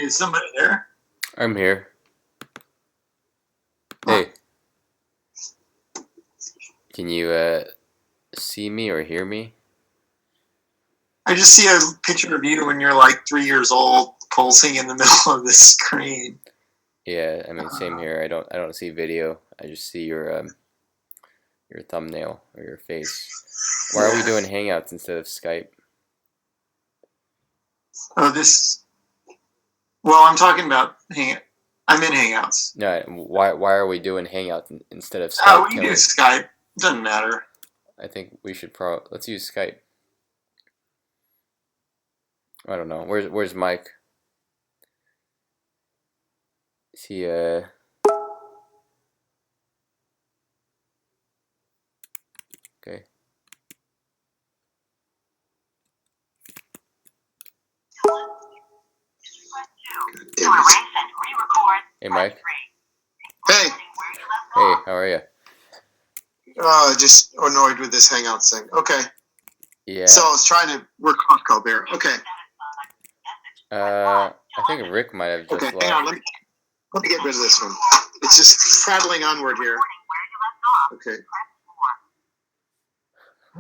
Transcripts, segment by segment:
Is somebody there? I'm here. Hey. Can you see me or hear me? I just see a picture of you when you're like 3 years old, pulsing in the middle of the screen. Yeah, I mean same here. I don't see video. I just see your thumbnail or your face. Why are we doing Hangouts instead of Skype? Oh, this. Well, I'm talking about I'm in Hangouts. No, why are we doing Hangouts instead of Skype? Oh, we can do Skype. Doesn't matter. I think we should let's use Skype. I don't know. Where's Mike? Is he okay. Hey Mike. Hey. Hey, how are you? Just annoyed with this Hangouts thing. Okay. Yeah. So I was trying to work Costco here. Okay. I think Rick might have just left. Hang on. Let me get rid of this one. It's just prattling onward here. Okay.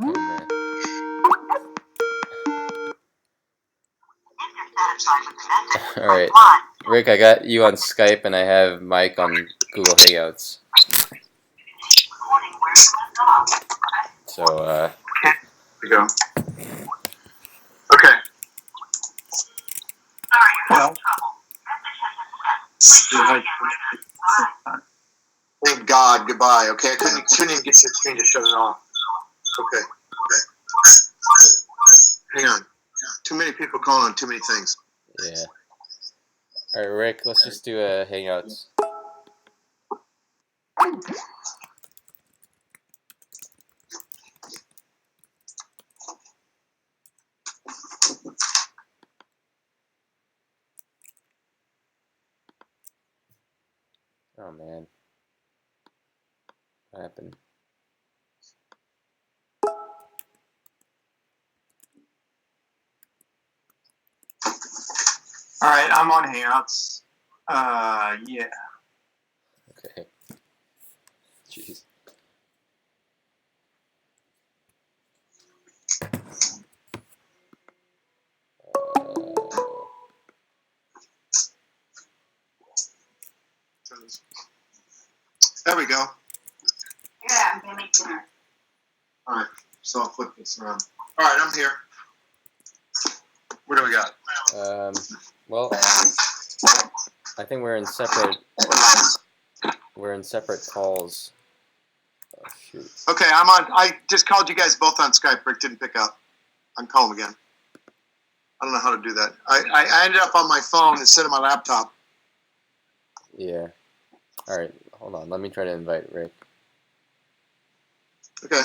Oh, man. All right, Rick, I got you on Skype and I have Mike on Google Hangouts. So, Here we go. Okay. Well, Oh God, goodbye. Okay, I couldn't even get to the screen to shut it off. Okay. Hang on. Too many people calling on too many things. yeah. All right, Rick, let's just do a Hangouts. Oh man, what happened? all right, I'm on Hangouts. Yeah. Okay. Jeez. There we go. Yeah, I'm gonna make dinner. All right, so I'll flip this around. All right, I'm here. What do we got? Well, I think we're in separate calls. Oh shoot. Okay, I'm on. I just called you guys both on Skype. Rick didn't pick up. I'm calling him again. I don't know how to do that. I ended up on my phone instead of my laptop. Yeah. All right, hold on. Let me try to invite Rick. Okay.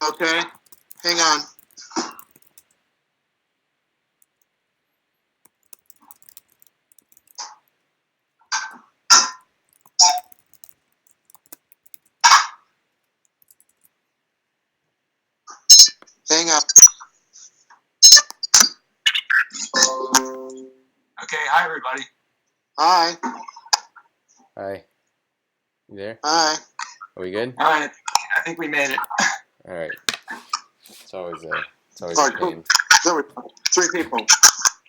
Okay. Hang on. Hang on. Okay. Hi, everybody. Hi. Hi. You there? Hi. Are we good? All right. I think we made it. All right. It's always a All right, cool. pain. There we go. 3 people.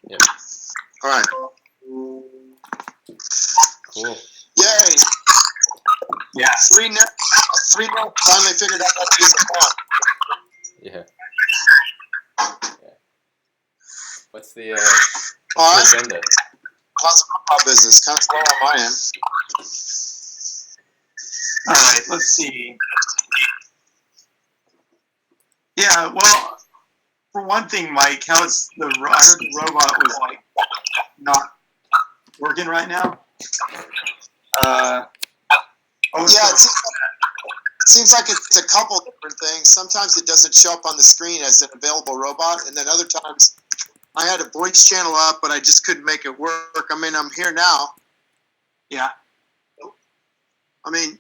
Yep. All right. Cool. Yay. Yeah. 3-0. Finally figured out how to use the phone. Yeah. What's the All right. agenda? How's the football business? Kind of slow on my end. All right. Let's see. Yeah. Well, For one thing, Mike, I heard the robot was like not working right now. Yeah, it seems like it's a couple different things. Sometimes it doesn't show up on the screen as an available robot, and then other times I had a voice channel up, but I just couldn't make it work. I mean, I'm here now. Yeah. I mean,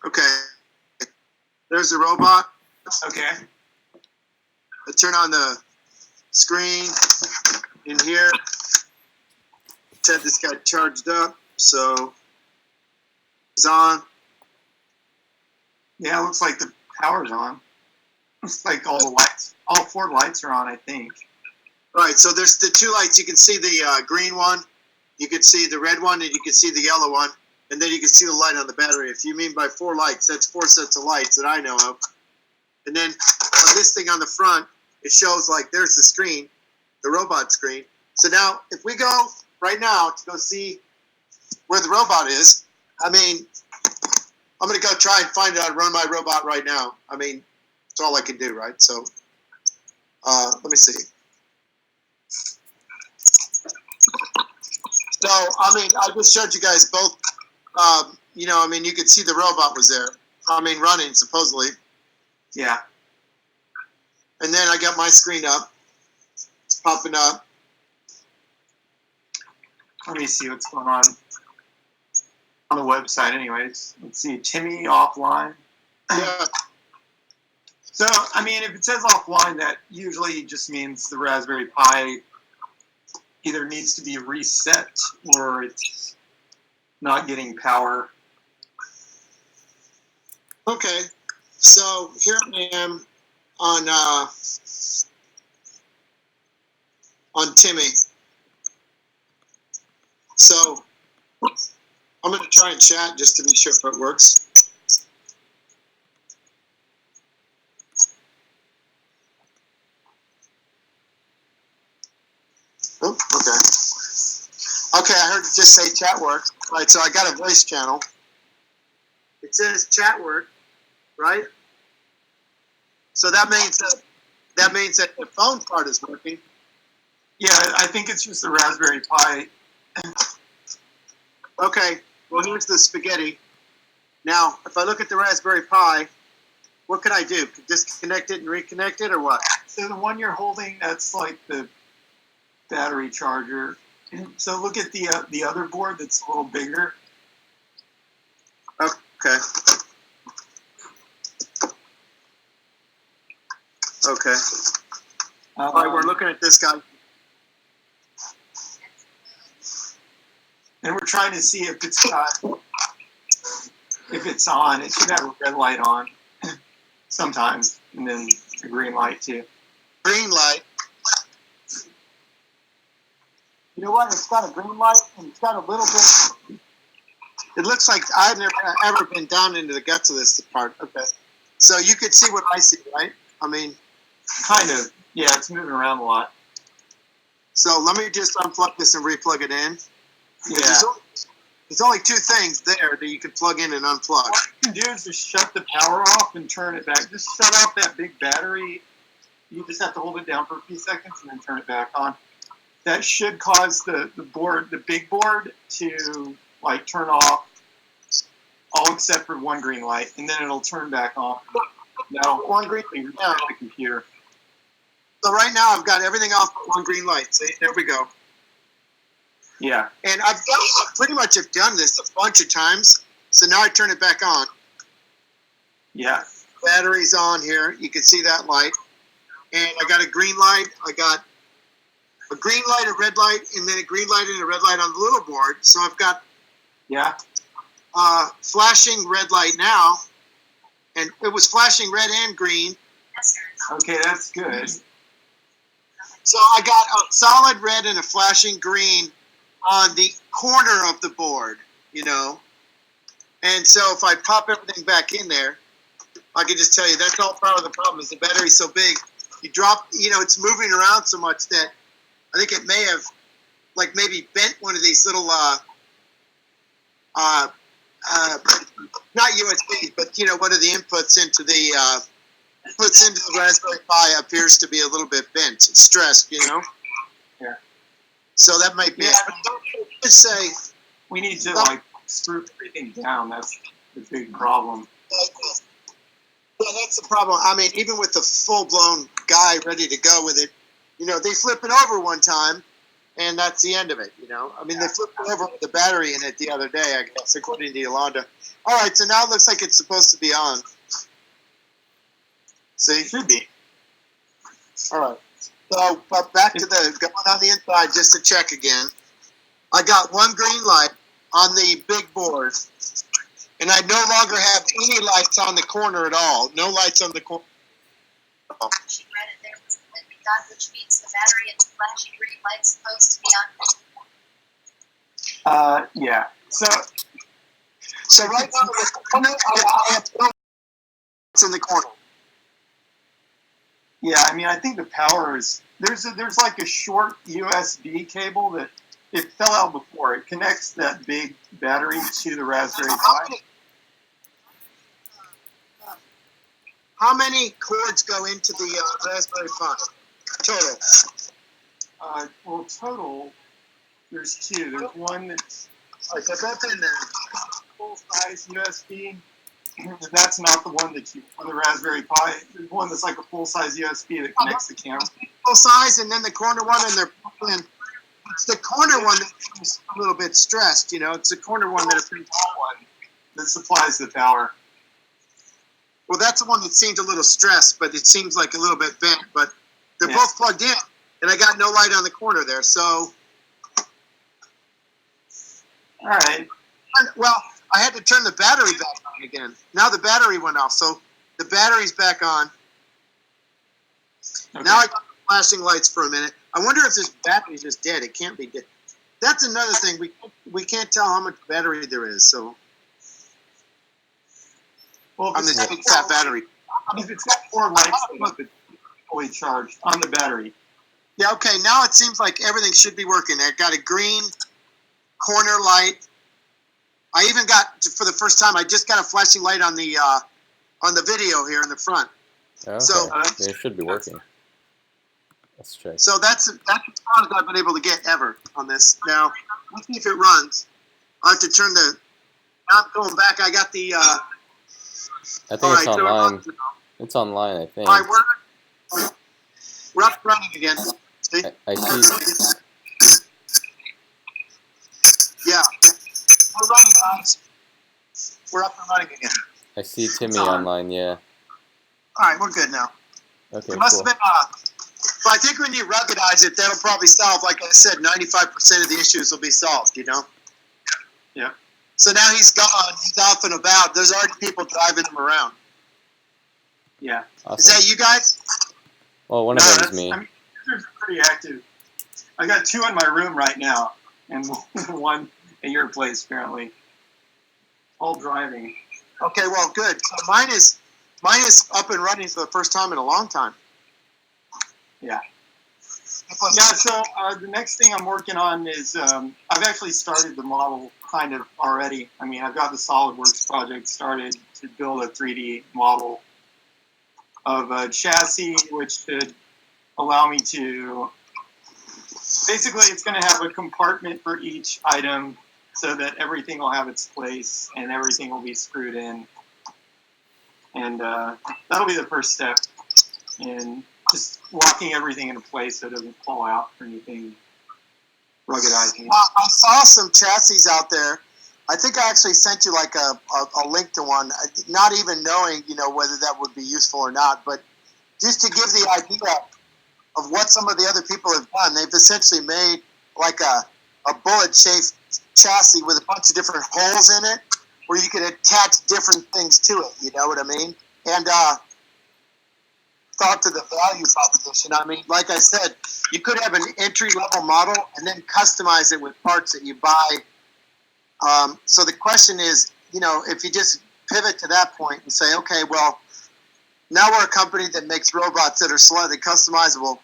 okay. There's the robot. Okay. I turn on the screen in here. Said this got charged up, so it's on. Yeah, it looks like the power's on. Looks like all four lights are on, I think. Right, so there's the two lights. You can see the green one, you can see the red one, and you can see the yellow one, and then you can see the light on the battery. If you mean by 4 lights, that's 4 sets of lights that I know of. And then on this thing on the front, it shows like there's the screen, the robot screen. So now, if we go right now to go see where the robot is, I mean, I'm going to go try and find it on RunMyRobot right now. I mean, that's all I can do, right? So, let me see. So, I mean, I just showed you guys both, you know, I mean, you could see the robot was there. I mean, running, supposedly. Yeah. And then I got my screen up. It's popping up. Let me see what's going on the website anyways. Let's see. Timmy offline. Yeah. So, I mean, if it says offline, that usually just means the Raspberry Pi either needs to be reset or it's not getting power. Okay. So here I am on Timmy. So I'm going to try and chat just to be sure if it works. Oh, okay. Okay, I heard it just say chat works. Right, so I got a voice channel. It says chat work, right? So that means that the phone part is working. Yeah, I think it's just the Raspberry Pi. Okay, well here's the spaghetti. Now, if I look at the Raspberry Pi, what can I do? Disconnect it and reconnect it, or what? So the one you're holding, that's like the battery charger. So look at the other board that's a little bigger. Okay. Okay. All right, we're looking at this guy. And we're trying to see if it's on. It should have a red light on sometimes, and then a green light too. Green light. You know what? It's got a green light, and it's got a little bit. It looks like I've never ever been down into the guts of this part. Okay, so you could see what I see, right? I mean, kind of. Yeah, it's moving around a lot. So let me just unplug this and replug it in. Yeah. There's only 2 things there that you can plug in and unplug. What you can do is just shut the power off and turn it back. Just shut off that big battery. You just have to hold it down for a few seconds and then turn it back on. That should cause the big board to like turn off all except for one green light, and then it'll turn back on. Now, one green light on the computer. So right now I've got everything off but one green light. See, there we go. Yeah. And I pretty much have done this a bunch of times. So now I turn it back on. Yeah. Battery's on here. You can see that light. And I got a green light. I got a green light, a red light, and then a green light and a red light on the little board. So I've got flashing red light now. And it was flashing red and green. Okay, that's good. So I got a solid red and a flashing green on the corner of the board, you know. And so if I pop everything back in there, I can just tell you that's all part of the problem is the battery's so big. You drop, you know, it's moving around so much that I think it may have, like, maybe bent one of these little, not USBs, but, you know, one of the inputs into the puts into the Raspberry Pi appears to be a little bit bent, it's stressed, Yeah. So that might be Yeah. it. But just say, We need to like screw everything down. That's the big problem. well, that's the problem. I mean, even with the full-blown guy ready to go with it, they flip it over one time, and that's the end of it, I mean, they flipped it over with the battery in it the other day, I guess, according to Yolanda. All right, so now it looks like it's supposed to be on. See? Should be. All right. So, but back to the going on the inside just to check again. I got one green light on the big board, and I no longer have any lights on the corner at all. No lights on the corner. She read it. There was a blinking dot, which means the battery and the flashing green light's supposed to be on. Yeah. So right now, I have no lights in the corner. Yeah, I mean, I think the power is there's like a short USB cable that it fell out before. It connects that big battery to the Raspberry Pi. How many cords go into the Raspberry Pi total? Well, total, there's two. There's one that's Like that's in there. full size USB. And that's not the one that you for the Raspberry Pi. There's one that's like a full size USB that connects the camera. Full size, and then the corner one, and they're pulling. It's the corner one that's a little bit stressed. It's the corner one that appears. One that supplies the power. Well, that's the one that seems a little stressed, but it seems like a little bit bent. But they're Yeah. both plugged in, and I got no light on the corner there. So, All right. well, I had to turn the battery back on again. Now the battery went off, so the battery's back on. Okay. Now I got flashing lights for a minute. I wonder if this battery's just dead. It can't be dead. That's another thing. We can't tell how much battery there is. So Well, on this big fat battery. if it's got 4 lights, it's fully charged on the battery. Yeah. Okay. Now it seems like everything should be working. I got a green corner light. I even got, for the first time, I just got a flashing light on the video here in the front. Okay. So- They should be working. Let's check. So that's as far as I've been able to get ever on this. Now, let's see if it runs. I have to turn the. Now I'm going back. I got the. I think all it's right, so it online. runs now. It's online, I think. All right, we're up and running again. See? I see. Yeah. We're running, guys. We're up and running again. I see Timmy It's on. online. Yeah. All right, we're good now. Okay. It must Cool. have been. But I think when you ruggedize it, that'll probably solve. Like I said, 95% of the issues will be solved. Yeah. So now he's gone. He's off and about. There's already people driving him around. Yeah. Is Awesome. that you guys? Well, one of them is me. I mean, users are pretty active. I got 2 in my room right now, and 1 at your place apparently. All driving. Okay, well, good. So mine is up and running for the first time in a long time. Yeah. Yeah. So the next thing I'm working on is I've actually started the model kind of already. I mean, I've got the SolidWorks project started to build a 3D model of a chassis, which should allow me to. Basically, it's going to have a compartment for each item, so that everything will have its place and everything will be screwed in. And that'll be the first step in just locking everything into place so it doesn't fall out or anything, ruggedizing. I saw some chassis out there. I think I actually sent you like a link to one, not even knowing, whether that would be useful or not, but just to give the idea of what some of the other people have done. They've essentially made like a bullet-shaped chassis with a bunch of different holes in it where you can attach different things to it, you know what I mean? And thought to the value proposition. I mean, like I said, you could have an entry-level model and then customize it with parts that you buy. So the question is, if you just pivot to that point and say, okay, well, now we're a company that makes robots that are slightly customizable.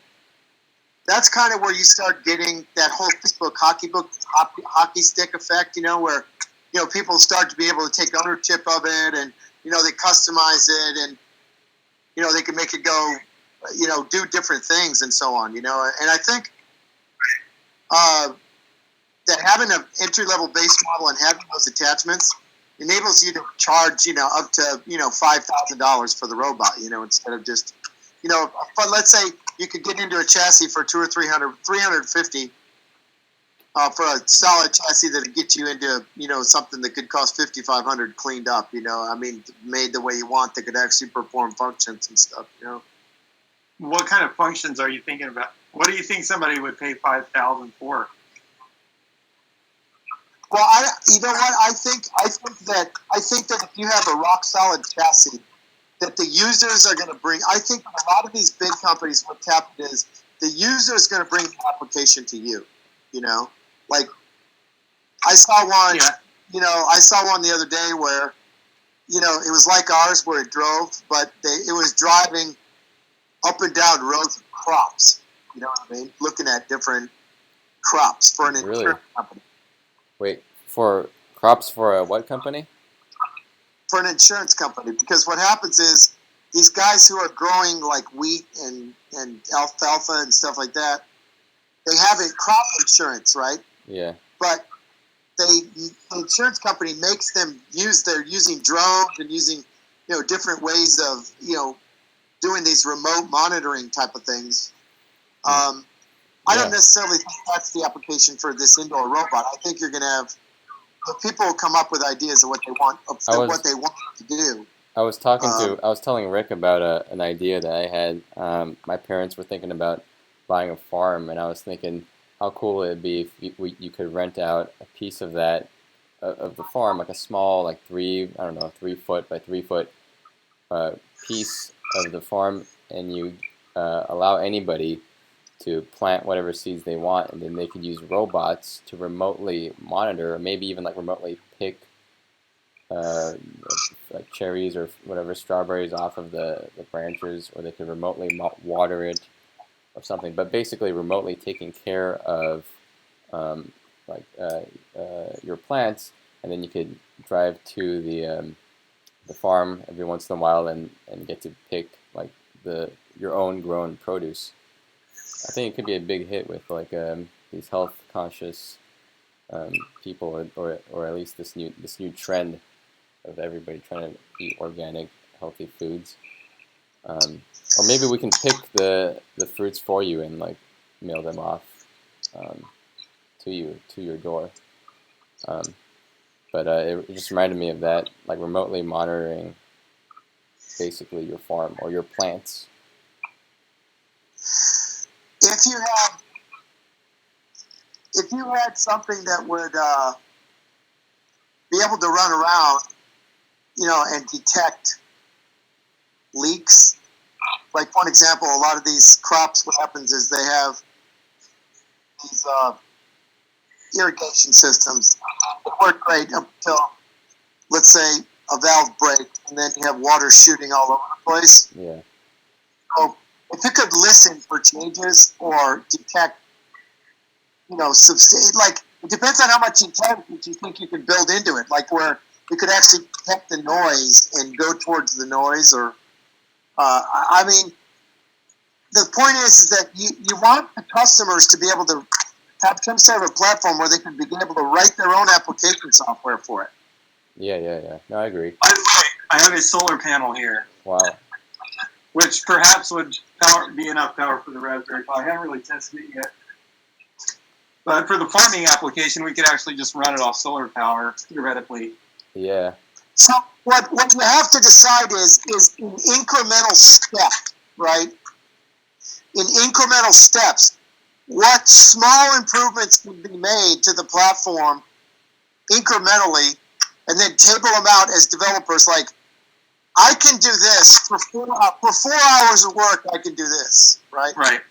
That's kind of where you start getting that whole Facebook hockey stick effect, where, people start to be able to take ownership of it and, they customize it. And they can make it go, do different things and so on, and I think that having an entry-level base model and having those attachments enables you to charge, up to, $5,000 for the robot, instead of just, but let's say you could get into a chassis for 200 or 350 for a solid chassis that would get you into, something that could cost 5,500 cleaned up, made the way you want, that could actually perform functions and stuff, What kind of functions are you thinking about? What do you think somebody would pay $5,000 for? Well, you know what? I think that if you have a rock solid chassis, that the users are going to bring. I think a lot of these big companies, what's happened is the user is going to bring the application to you. Like I saw one. Yeah. I saw one the other day where, it was like ours where it drove, but it was driving up and down rows of crops. You know what I mean? Looking at different crops for an insurance company. Wait, for crops for a what company? For an insurance company, because what happens is these guys who are growing like wheat and alfalfa and stuff like that, they have a crop insurance, right? Yeah. But the insurance company makes them using drones and using different ways of doing these remote monitoring type of things. I don't necessarily think that's the application for this indoor robot. I think you're going to have people will come up with ideas of what they want, what they want to do. I was telling Rick about an idea that I had. My parents were thinking about buying a farm, and I was thinking how cool it would be if you could rent out a piece of that of the farm, like a small, like 3 foot by 3 foot piece of the farm, and you allow anybody to plant whatever seeds they want, and then they could use robots to remotely monitor, or maybe even like remotely pick like cherries or whatever, strawberries off of the branches, or they could remotely water it or something. But basically remotely taking care of your plants, and then you could drive to the farm every once in a while and get to pick like your own grown produce. I think it could be a big hit with like these health conscious people, or at least this new trend of everybody trying to eat organic, healthy foods. Or maybe we can pick the fruits for you and like mail them off to your door. But it just reminded me of that, like remotely monitoring basically your farm or your plants. If you had something that would be able to run around, and detect leaks, like one example, a lot of these crops, what happens is they have these irrigation systems that work great up until, let's say, a valve breaks, and then you have water shooting all over the place. Yeah. So if it could listen for changes or detect, like it depends on how much intelligence you think you can build into it. Like where you could actually detect the noise and go towards the noise, or the point is that you want the customers to be able to have some sort of platform where they can be able to write their own application software for it. Yeah. No, I agree. By the way, I have a solar panel here. Wow. Which perhaps would be enough power for the Raspberry Pi. I haven't really tested it yet. But for the farming application, we could actually just run it off solar power, theoretically. Yeah. So what you have to decide is an incremental step, right? In incremental steps, what small improvements can be made to the platform incrementally, and then table them out as developers. Like, I can do this for 4 hours of work. I can do this, right? Right.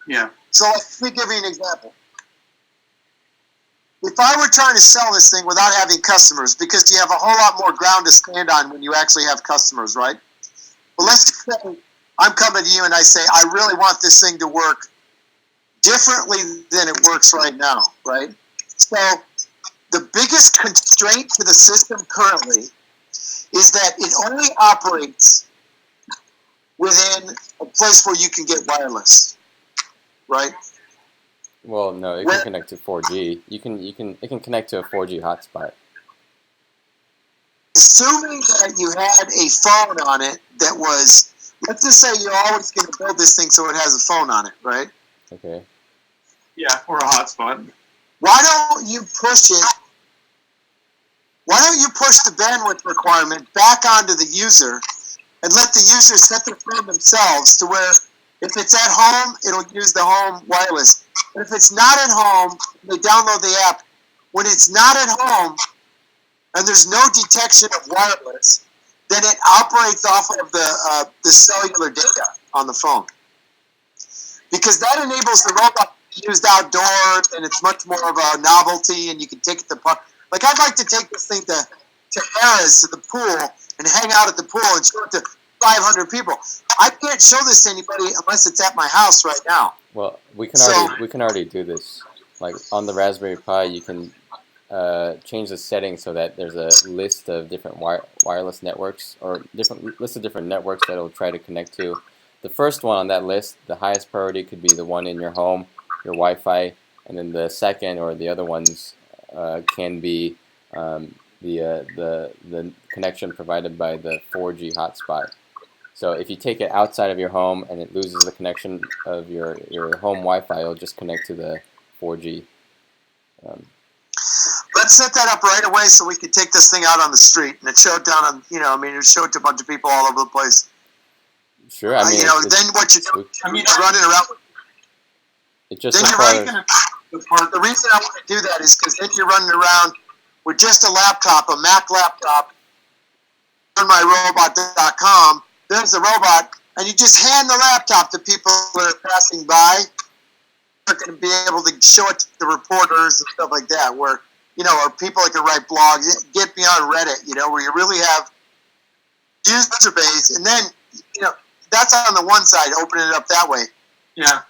Yeah. So let me give you an example. If I were trying to sell this thing without having customers, because you have a whole lot more ground to stand on when you actually have customers, right? But let's just say I'm coming to you and I say, I really want this thing to work differently than it works right now, right? So the biggest constraint to the system currently is that it only operates within a place where you can get wireless, right? Well, no, it can connect to 4G. It can connect to a 4G hotspot. Assuming that you had a phone on it that was, let's just say you're always going to build this thing so it has a phone on it, right? Okay. Yeah, or a hotspot. Why don't you push it? Why don't you push the bandwidth requirement back onto the user and let the user set the phone themselves to where if it's at home, it'll use the home wireless. But if it's not at home, they download the app. When it's not at home and there's no detection of wireless, then it operates off of the cellular data on the phone. Because that enables the robot to be used outdoors, and it's much more of a novelty, and you can take it to park. Like, I'd like to take this thing to Harris, to the pool, and hang out at the pool and show it to 500 people. I can't show this to anybody unless it's at my house right now. Well, we can So- already do this. Like on the Raspberry Pi, you can change the settings so that there's a list of different wireless networks, or list of different networks that it'll try to connect to. The first one on that list, the highest priority could be the one in your home, your Wi-Fi, and then the second or the other ones can be the connection provided by the 4G hotspot. So if you take it outside of your home and it loses the connection of your home Wi-Fi, it'll just connect to the 4G. Let's set that up right away so we can take this thing out on the street and it show it down on, it show it to a bunch of people all over the place. Sure, I mean, then what you do, I mean, running around. it just Then you're requires. The reason I want to do that is because then you're running around with just a laptop, a Mac laptop, RunMyRobot.com. There's the robot, and you just hand the laptop to people that are passing by. They're going to be able to show it to the reporters and stuff like that, where, or people that can write blogs, get beyond Reddit, where you really have user base, and then, that's on the one side, opening it up that way. Yeah.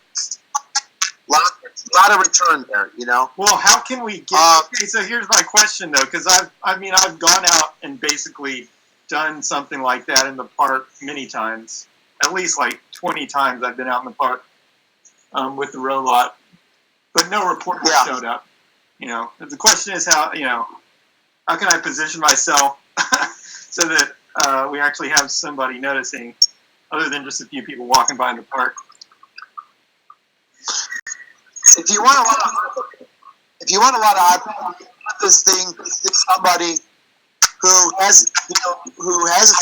Lot of return there, Well, how can we get? Okay, so here's my question though, because I've gone out and basically done something like that in the park many times, at least like 20 times I've been out in the park with the robot, but no reporter showed up. The question is how can I position myself so that we actually have somebody noticing, other than just a few people walking by in the park. If you want a lot of eyeballs, this thing is somebody who has a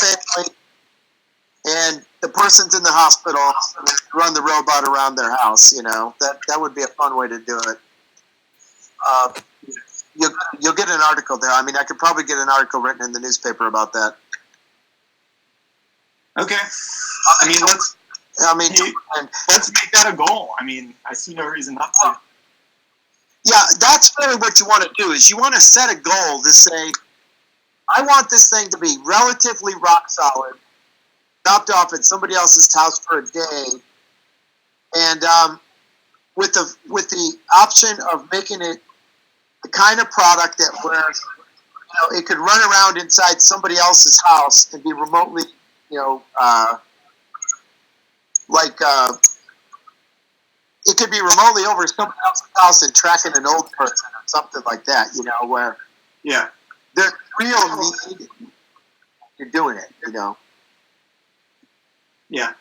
family and the person's in the hospital, and run the robot around their house. That would be a fun way to do it. You'll get an article there. I mean, I could probably get an article written in the newspaper about that. Okay. Let's make that a goal. I see no reason not to. Yeah, that's really what you want to do, is you want to set a goal to say, I want this thing to be relatively rock solid, dropped off at somebody else's house for a day, and with the option of making it the kind of product that where it could run around inside somebody else's house and be remotely, it could be remotely over somebody else's house and tracking an old person or something like that, where there's real need, you're doing it, Yeah.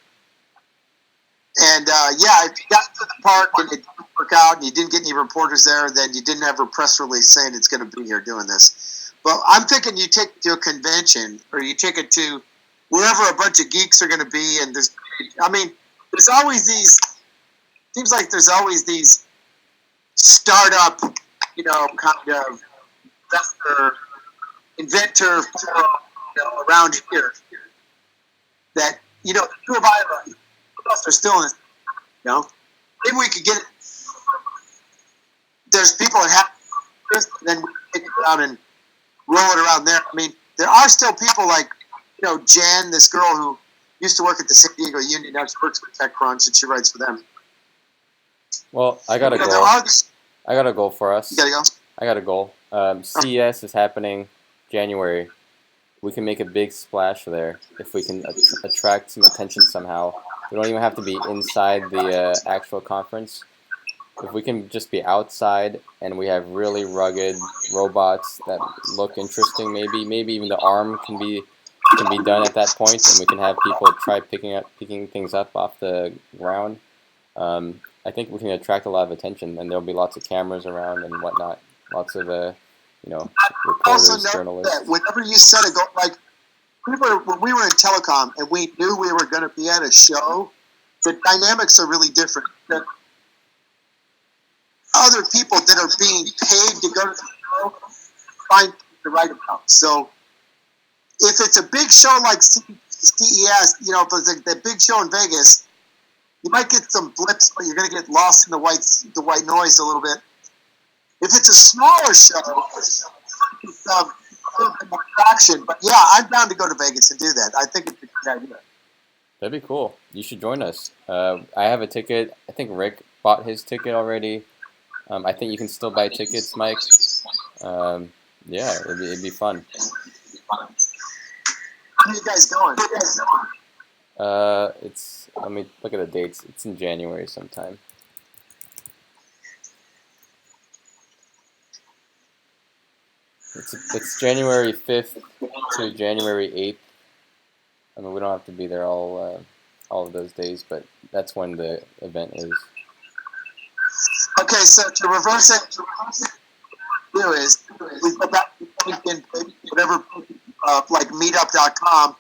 And, if you got to the park and it didn't work out and you didn't get any reporters there, then you didn't have a press release saying it's going to be here doing this. But I'm thinking you take it to a convention, or you take it to wherever a bunch of geeks are going to be, and there's always these, seems like there's always these startup, kind of inventor forum, around here that, who have I, they're still in it, maybe we could get it. There's people that have this, and then we take it out and roll it around there. There are still people like, Jen, this girl who used to work at the San Diego Union, now she works with TechCrunch, and she writes for them. Well, I got a goal. I got a goal for us. You gotta go. I got a goal. CES is happening January. we can make a big splash there if we can attract some attention somehow. We don't even have to be inside the actual conference. If we can just be outside and we have really rugged robots that look interesting, maybe even the arm can be done at that point, and we can have people try picking things up off the ground. I think we can attract a lot of attention, and there'll be lots of cameras around and whatnot, lots of Also reporters, know journalists. that whenever you set a goal, like when we were in telecom and we knew we were going to be at a show, the dynamics are really different. The other people that are being paid to go to the show find the right amount. So if it's a big show like CES, you know, if it's the big show in Vegas, you might get some blips, but you're going to get lost in the white noise a little bit. If it's a smaller show, it's a little bit more traction. But yeah, I'm down to go to Vegas and do that. I think it's a good idea. That'd be cool. You should join us. I have a ticket. I think Rick bought his ticket already. I think you can still buy tickets, Mike. Yeah, it'd be fun. How are you guys going? Let me look at the dates. It's in January sometime. It's January 5th to January 8th. I mean, we don't have to be there all of those days, but that's when the event is. Okay, so to reverse it, do is we go back to whatever, like meetup.com.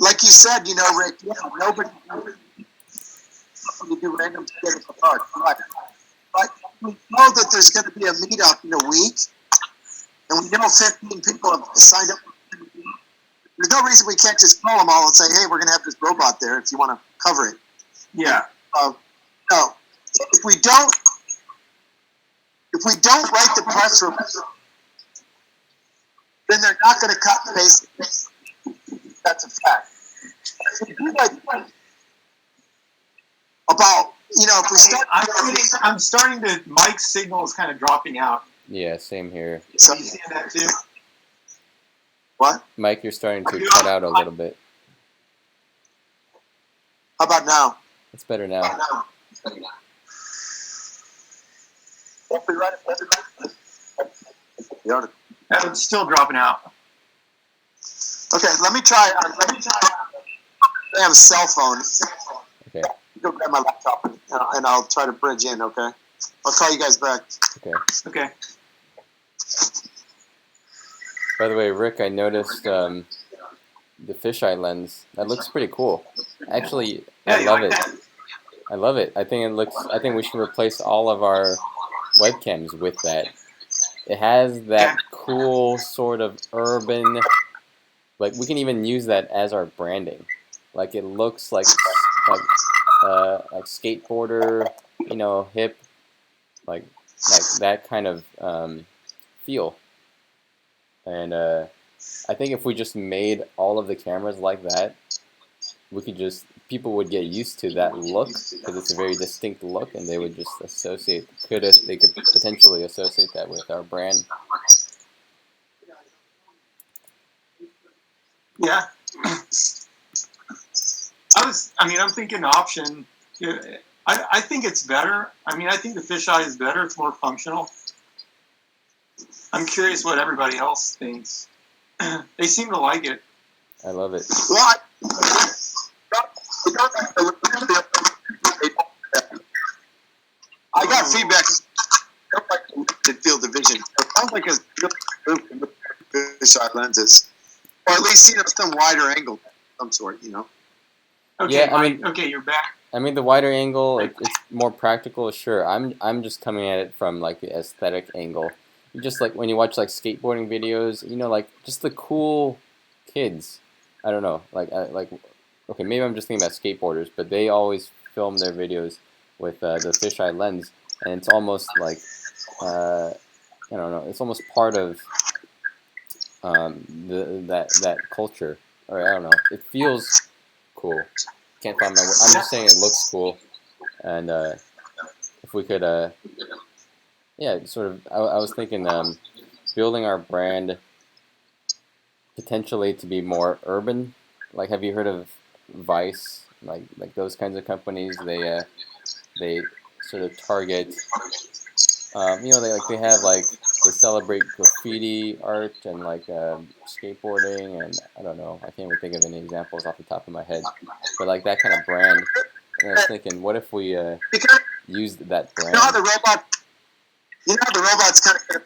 Like you said, you know, Rick, yeah, nobody do random shit at the park. But we know that there's going to be a meetup in a week, and we know 15 people have signed up. There's no reason we can't just call them all and say, hey, we're going to have this robot there if you want to cover it. Yeah. No, if we don't write the press release, then they're not going to cut and paste it. That's a fact. If we like about, you know, if we start, I'm starting to. Mike's signal is kind of dropping out. Yeah, same here. So, Are you seeing that too? what? Mike, you're starting to cut out a little bit. How about now? It's better now. Don't be right. It's still dropping out. Okay, let me try. I have a cell phone. Okay. Go grab my laptop and I'll try to bridge in. Okay, I'll call you guys back. Okay. Okay. By the way, Rick, I noticed the fisheye lens. That looks pretty cool. Actually, I love it. I love it. I think we should replace all of our webcams with that. It has that cool sort of urban. Like we can even use that as our branding. Like it looks like skateboarder, you know, hip, like that kind of feel. And I think if we just made all of the cameras like that, people would get used to that look because it's a very distinct look, and they would just they could potentially associate that with our brand. Yeah. I'm thinking option. I think it's better. I think the fisheye is better. It's more functional. I'm curious what everybody else thinks. They seem to like it. I love it. What? I got feedback. Did field of vision. It sounds like it's fisheye lenses, or at least some wider angle, of some sort. You know. Okay, Yeah, I mean, okay, you're back. I mean, the wider angle, it's more practical, sure. I'm just coming at it from like the aesthetic angle. You just like when you watch like skateboarding videos, you know, like just the cool kids. I don't know, okay, maybe I'm just thinking about skateboarders, but they always film their videos with the fisheye lens, and it's almost like I don't know, it's almost part of that culture, or I don't know, it feels cool. Can't find my word. I'm just saying it looks cool, and if we could, yeah, sort of. I was thinking building our brand potentially to be more urban. Like, have you heard of Vice? Like those kinds of companies, they sort of target. They have like they celebrate graffiti art and like skateboarding and I don't know. I can't even think of any examples off the top of my head, but like that kind of brand. And I was thinking, what if we Because used that you know how brand? the robot, kind of,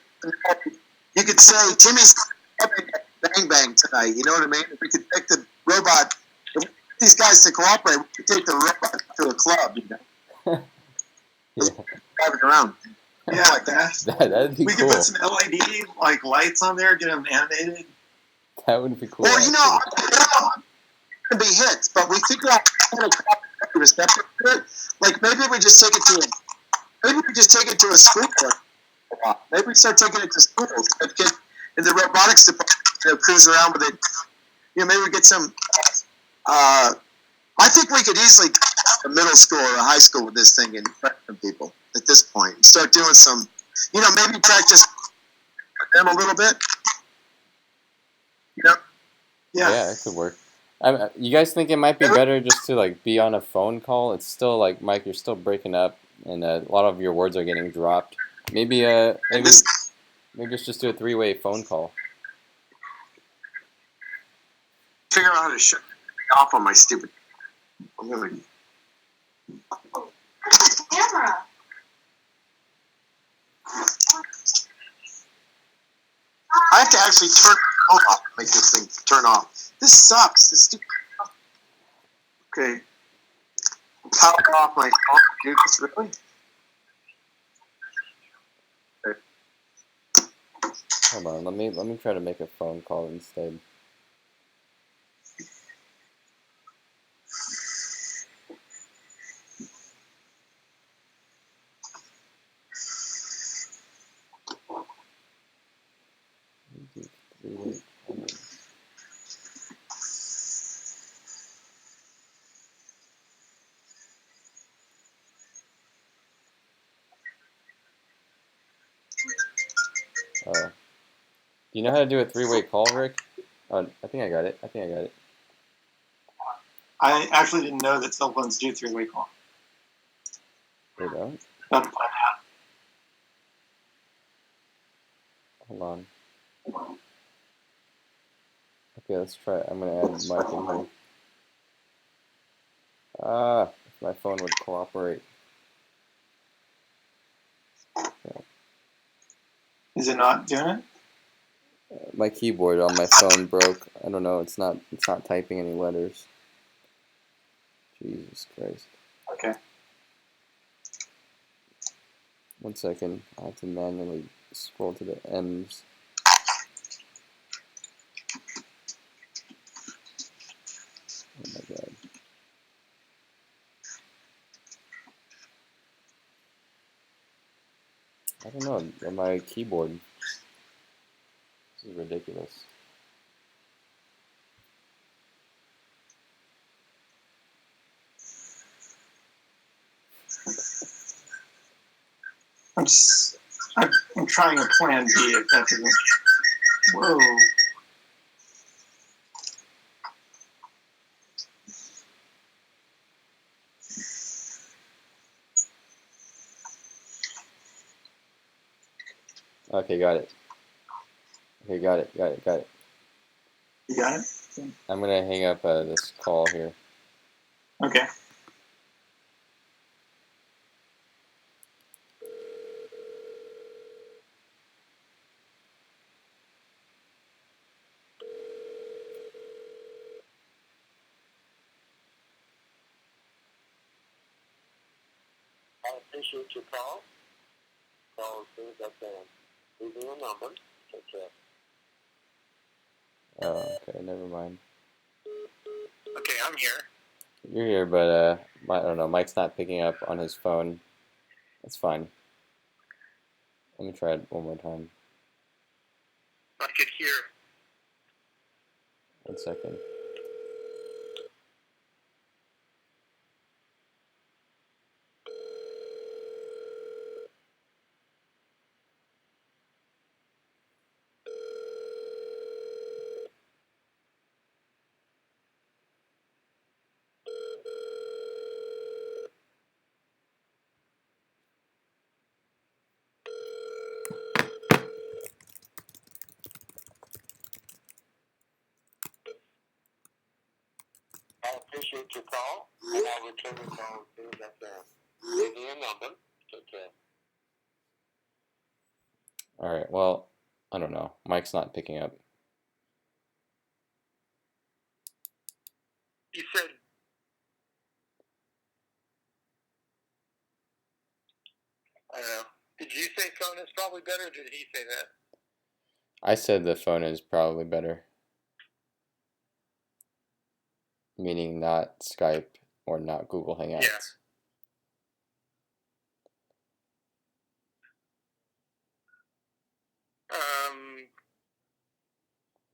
you could say Timmy's having a bang bang tonight. You know what I mean? If we could pick the robot, if we get these guys to cooperate, we could take the robot to a club. You know, Yeah, drive it around. Yeah, Like that. that'd be we cool. could put some LED like lights on there, get them animated. That would be cool. Or you know, Actually. to be hits, but we figure out how to receptive to it. Like maybe we just take it to a school. Maybe we start taking it to schools. Get in the robotics department, cruise around with it. Maybe we get some. I think we could easily go to a middle school or a high school with this thing and practice people at this point. And start doing some, maybe practice them a little bit. Yeah, it could work. You guys think it might be better just to like be on a phone call? It's still like Mike, you're still breaking up, and a lot of your words are getting dropped. Maybe let's just do a three-way phone call. Figure out how to shut off on my stupid. I'm gonna. Camera. I have to actually turn the phone off to make this thing turn off. This sucks. This stupid. Okay. Power off my phone. Dude, this really? Hold on, let me try to make a phone call instead. Three-way call. Oh. Do you know how to do a three-way call, Rick? Oh, I think I got it. I actually didn't know that cell phones do three-way call. They don't? About to find out. Hold on. Okay, let's try it. I'm gonna add Mike in here. Ah, if my phone would cooperate. Is it not doing it? My keyboard on my phone broke. I don't know. It's not typing any letters. Jesus Christ. Okay. 1 second. I have to manually scroll to the M's. Oh my God. I don't know. On my keyboard. This is ridiculous. I'm trying a plan B if that doesn't. Whoa. Okay, got it. Okay, got it. You got it? I'm gonna hang up this call here. Okay. I appreciate your call. Call as soon as I can. Leave me a number. Take care. Oh, okay, never mind. Okay, I'm here. You're here, but I don't know. Mike's not picking up on his phone. That's fine. Let me try it one more time. I could hear. 1 second. appreciate your call, and I'll return the call as soon as I can. Leave me a number. Take care. All right. Well, I don't know. Mike's not picking up. You said. I don't know. Did you say phone is probably better, or did he say that? I said the phone is probably better. Meaning not Skype or not Google Hangouts. Yeah.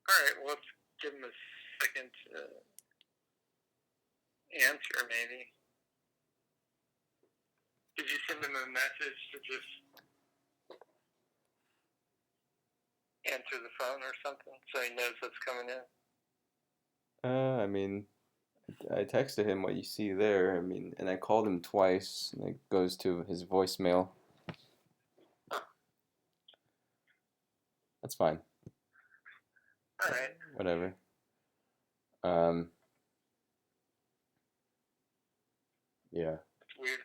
All right. Well, let's give him a second to answer, maybe. Did you send him a message to just answer the phone or something so he knows what's coming in? I mean, I texted him what you see there. I mean, and I called him twice, and it goes to his voicemail. That's fine. All right. Whatever. Yeah. It's weird.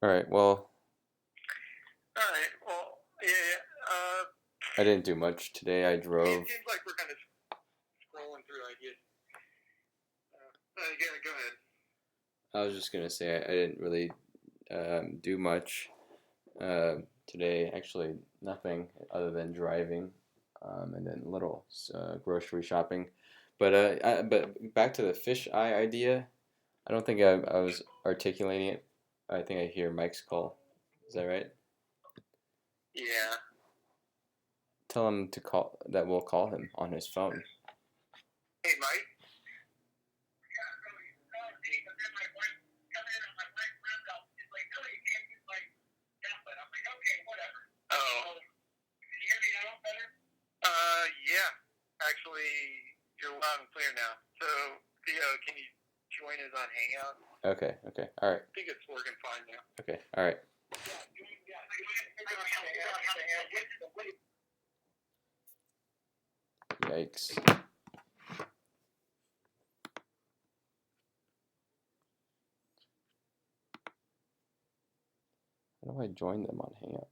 All right. Well, All right. Well, yeah. I didn't do much today. I drove. It seems like we're kind of scrolling through ideas. Yeah, go ahead. I was just gonna say I didn't really do much today. Actually, nothing other than driving, and then little grocery shopping. But back to the fish eye idea. I don't think I was articulating it. I think I hear Mike's call. Is that right? Yeah. Tell him to call. That we'll call him on his phone. Hey, Mike. Oh. Can you hear me now better? Yeah. Actually, you're loud and clear now. So, Theo, can you join us on Hangout? Okay. All right. I think it's working fine now. Okay. All right. Yikes. How do I join them on Hangout?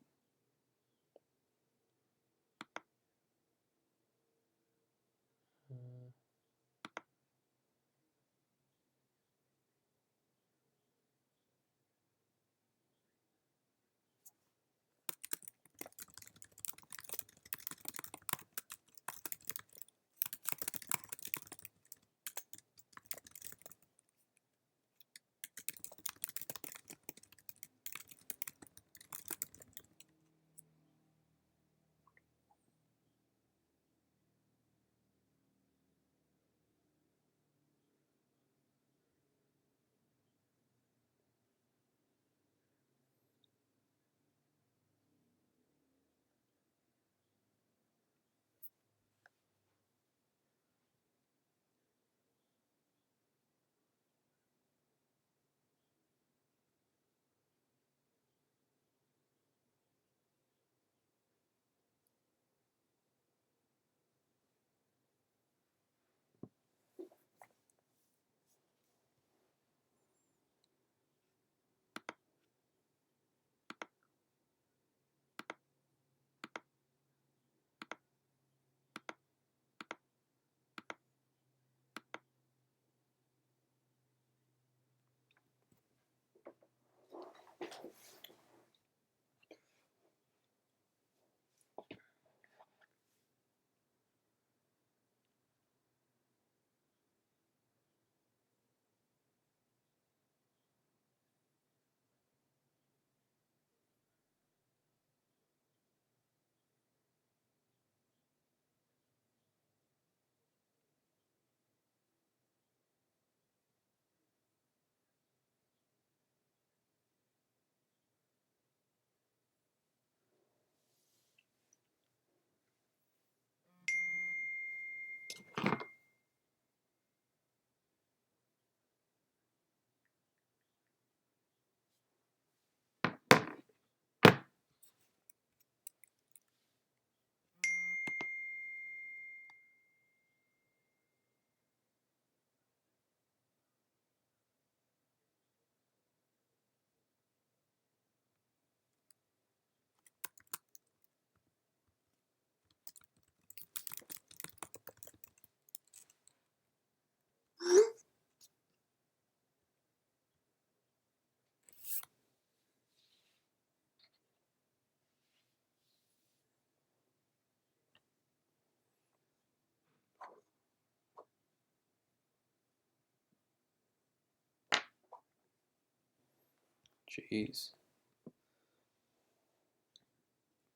Jeez.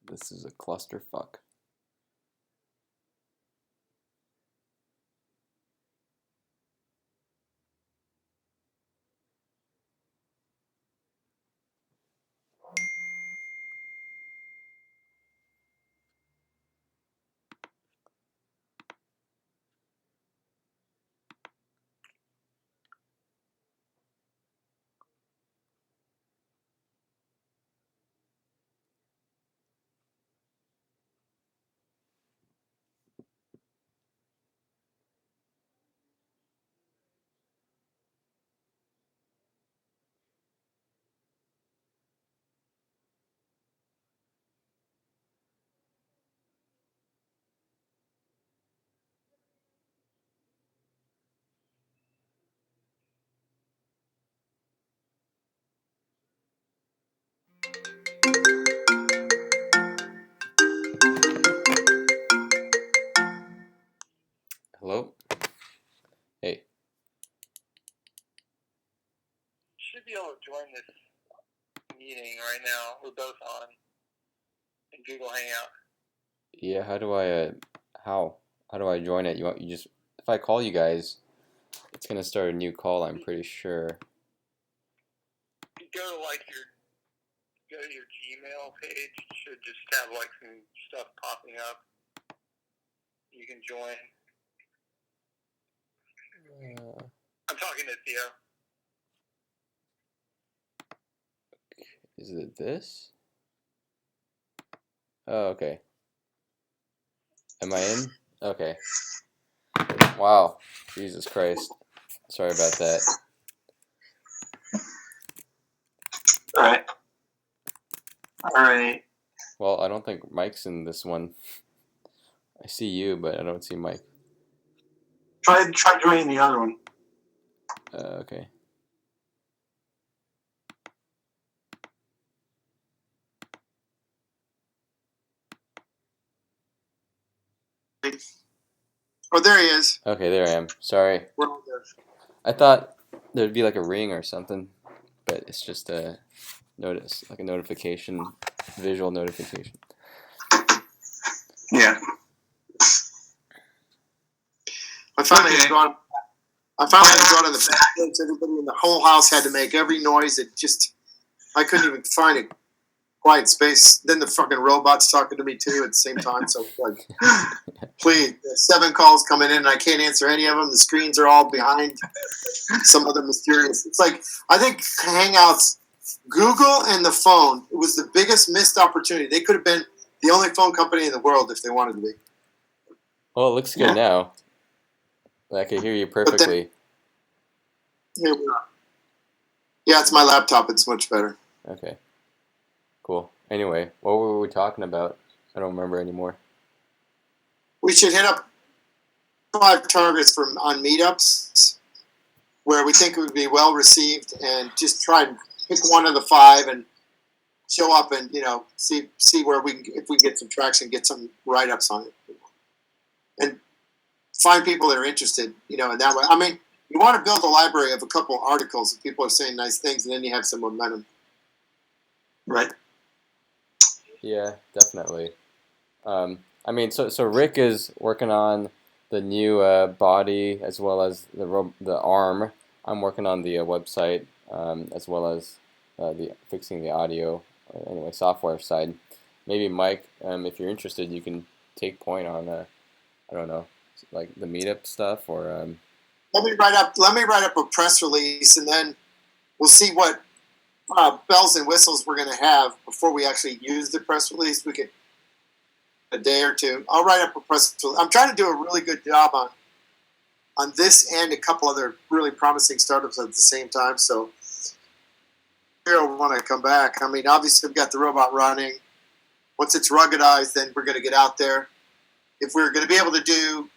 This is a clusterfuck. Hello? Hey. Should be able to join this meeting right now. We're both on in Google Hangout. Yeah, how do I join it? You just, if I call you guys, it's gonna start a new call, I'm pretty sure. You go to your Gmail page. It should just have like some stuff popping up. You can join. I'm talking to Theo. Is it this? Oh, okay. Am I in? Okay. Wow. Jesus Christ. Sorry about that. All right. All right. Well, I don't think Mike's in this one. I see you, but I don't see Mike. Try joining the other one. Okay. Oh, there he is. Okay, there I am. Sorry. We're all there. I thought there'd be like a ring or something, but it's just a notice, like a notification, visual notification. Yeah. I finally Okay. got on the back fence. Everybody in the whole house had to make every noise. I couldn't even find a quiet space. Then the fucking robot's talking to me too at the same time. So like, please, there's 7 calls coming in and I can't answer any of them. The screens are all behind some other mysterious. It's like, I think Hangouts, Google and the phone, it was the biggest missed opportunity. They could have been the only phone company in the world if they wanted to be. Well, it looks good now. I can hear you perfectly. Here we are. Yeah, it's my laptop. It's much better. Okay. Cool. Anyway, what were we talking about? I don't remember anymore. We should hit up 5 targets on meetups where we think it would be well received, and just try and pick one of the 5 and show up and see where if we can get some traction, get some write ups on it, and find people that are interested. In that way. I mean, you want to build a library of a couple articles and people are saying nice things, and then you have some momentum. Right. Yeah, definitely. I mean, so Rick is working on the new body as well as the arm. I'm working on the website as well as the fixing the audio. Anyway, software side. Maybe Mike, if you're interested, you can take point on I don't know, like the meetup stuff or. Let me write up a press release, and then we'll see what bells and whistles we're going to have before we actually use the press release. We could a day or two. I'll write up a press release. I'm trying to do a really good job on this and a couple other really promising startups at the same time. So when I come back, I mean, obviously we've got the robot running. Once it's ruggedized, then we're going to get out there. If we're going to be able to do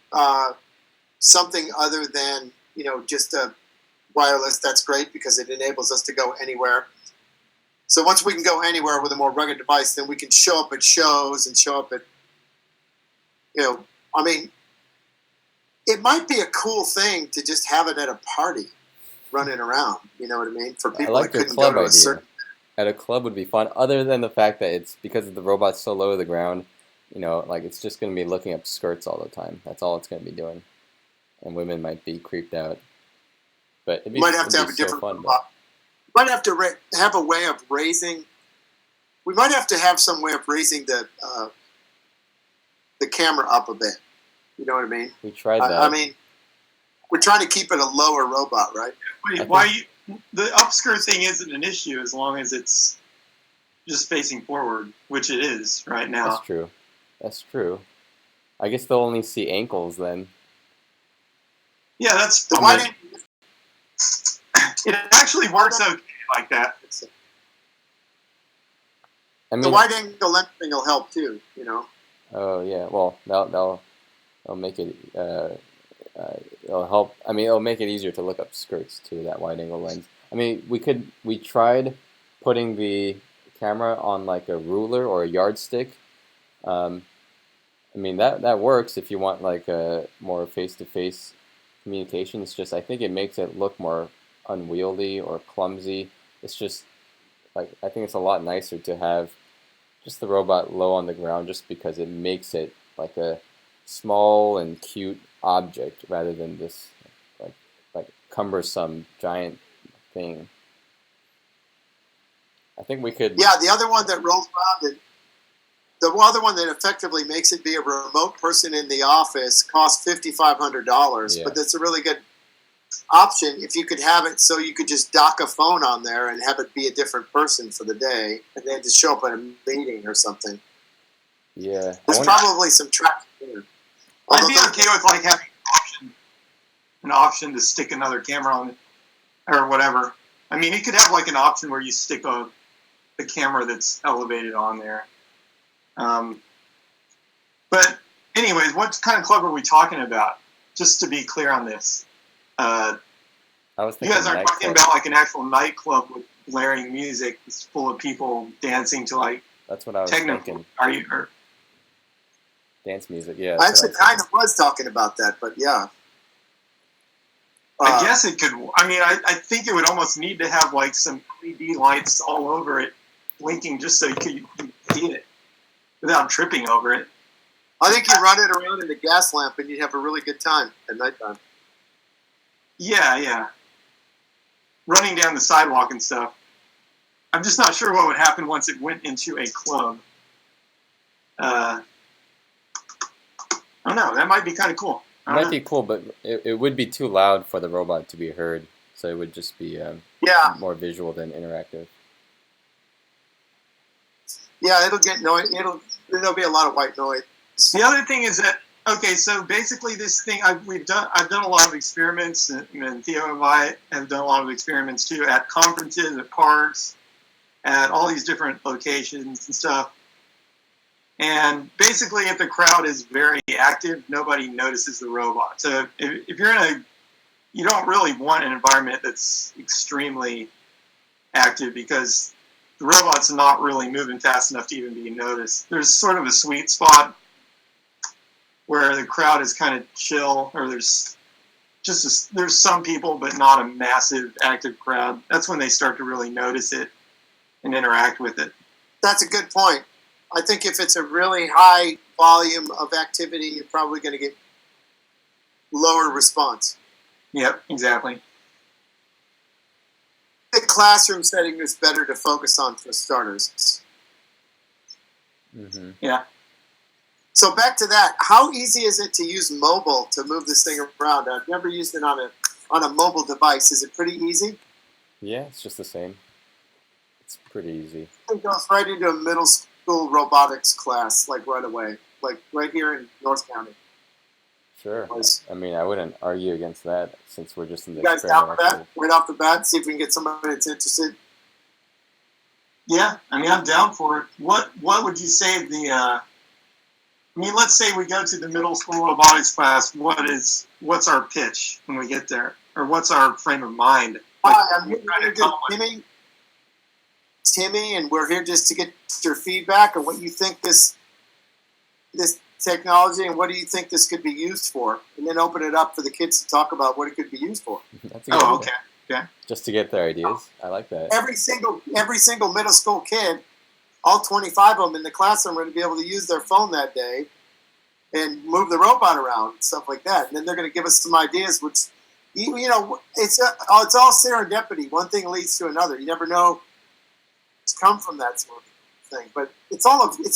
something other than just a wireless, that's great because it enables us to go anywhere. So once we can go anywhere with a more rugged device, then we can show up at shows and show up at I mean, it might be a cool thing to just have it at a party running around, you know what I mean? For people I like that your couldn't club go to idea. at a club would be fun, other than the fact that it's because the robot's so low to the ground, like it's just going to be looking up skirts all the time. That's all it's going to be doing. And women might be creeped out. But it'd be, Might have to it'd have be a so different fun. robot. Might have to have a way of raising. We might have to have some way of raising the camera up a bit. You know what I mean? We tried that. I mean, we're trying to keep it a lower robot, right? Wait, why the upskirt thing isn't an issue as long as it's just facing forward, which it is right now. That's true. That's true. I guess they'll only see ankles then. Yeah, that's The wide angle, it actually works okay like that. I the mean, wide angle lens thing will help too. oh yeah. Well, that'll make it. It'll help. I mean, it'll make it easier to look up skirts too. That wide angle lens. I mean, we tried putting the camera on like a ruler or a yardstick. I mean that works if you want like a more face-to-face communication. It's just I think it makes it look more unwieldy or clumsy. It's just like I think it's a lot nicer to have just the robot low on the ground, just because it makes it like a small and cute object rather than this like cumbersome giant thing. I think we could. Yeah, the other one that rolls around it. The other one that effectively makes it be a remote person in the office costs $5,500, Yeah. but that's a really good option if you could have it so you could just dock a phone on there and have it be a different person for the day, and then just show up at a meeting or something. Yeah. There's probably some traffic there. I'd be okay with like having an option to stick another camera on it or whatever. I mean, you could have like an option where you stick the camera that's elevated on there. But anyways, what kind of club are we talking about? Just to be clear on this. I was You thinking guys aren't talking nightclub. about like an actual nightclub with blaring music that's full of people dancing to like That's what I was techno. thinking. Are you? Or, Dance music. Yeah. I that's what actually I kind of was talking about that, but yeah. I guess it could. I mean, I think it would almost need to have like some LED lights all over it, blinking, just so you could see it without tripping over it. I think you run it around in the gas lamp and you'd have a really good time at nighttime. Yeah. Running down the sidewalk and stuff. I'm just not sure what would happen once it went into a club. I don't know. That might be kind of cool. It might be cool, but it would be too loud for the robot to be heard. So it would just be Yeah. more visual than interactive. Yeah, it'll get noise. There'll be a lot of white noise. The other thing is that so basically this thing I've done a lot of experiments, and Theo and I have done a lot of experiments too at conferences, at parks, at all these different locations and stuff. And basically, if the crowd is very active, nobody notices the robot. So if you're you don't really want an environment that's extremely active, because the robot's not really moving fast enough to even be noticed. There's sort of a sweet spot where the crowd is kind of chill, or there's some people, but not a massive active crowd. That's when they start to really notice it and interact with it. That's a good point. I think if it's a really high volume of activity, you're probably going to get lower response. Yep, exactly. The classroom setting is better to focus on for starters. Mm-hmm. Yeah. So back to that, how easy is it to use mobile to move this thing around? I've never used it on a mobile device. Is it pretty easy? Yeah, it's just the same. It's pretty easy. It goes right into a middle school robotics class, like right away, like right here in North County. Sure. Nice. I mean, I wouldn't argue against that since we're just in the You guys down for experimental. that? Right off the bat, see if we can get somebody that's interested. Yeah, I mean, I'm down for it. What would you say let's say we go to the middle school robotics class. What's our pitch when we get there? Or what's our frame of mind? Hi, I'm here to Timmy, and we're here just to get your feedback on what you think this technology and what do you think this could be used for, and then open it up for the kids to talk about what it could be used for. That's a good Oh, idea. okay. Just to get their ideas. I like that. Every single middle school kid, all 25 of them in the classroom, are going to be able to use their phone that day and move the robot around and stuff like that. And then they're going to give us some ideas, which, it's all serendipity. One thing leads to another. You never know what's come from that sort of thing. But it's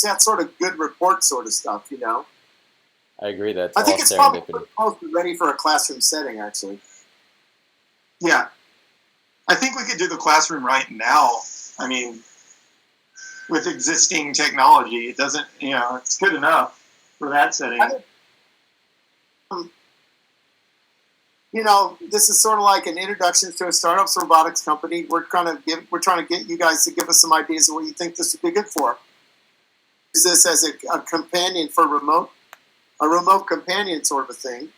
that sort of good report sort of stuff, I agree. That's I think all it's serendipity. probably ready for a classroom setting, actually. Yeah. I think we could do the classroom right now. I mean, with existing technology, it doesn't, it's good enough for that setting. This is sort of like an introduction to a startups robotics company. We're trying to get you guys to give us some ideas of what you think this would be good for. Use this as a companion for a remote companion sort of a thing.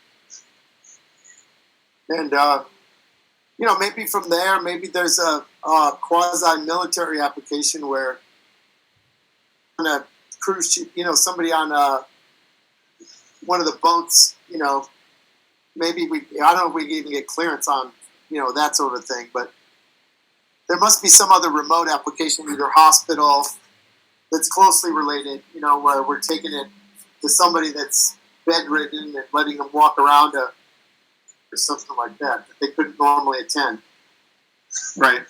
And, maybe from there, maybe there's a quasi-military application where on a cruise ship, somebody on one of the boats, maybe I don't know if we can even get clearance on, that sort of thing, but there must be some other remote application, either hospital that's closely related, where we're taking it to somebody that's bedridden and letting them walk around or something like that they couldn't normally attend. Right.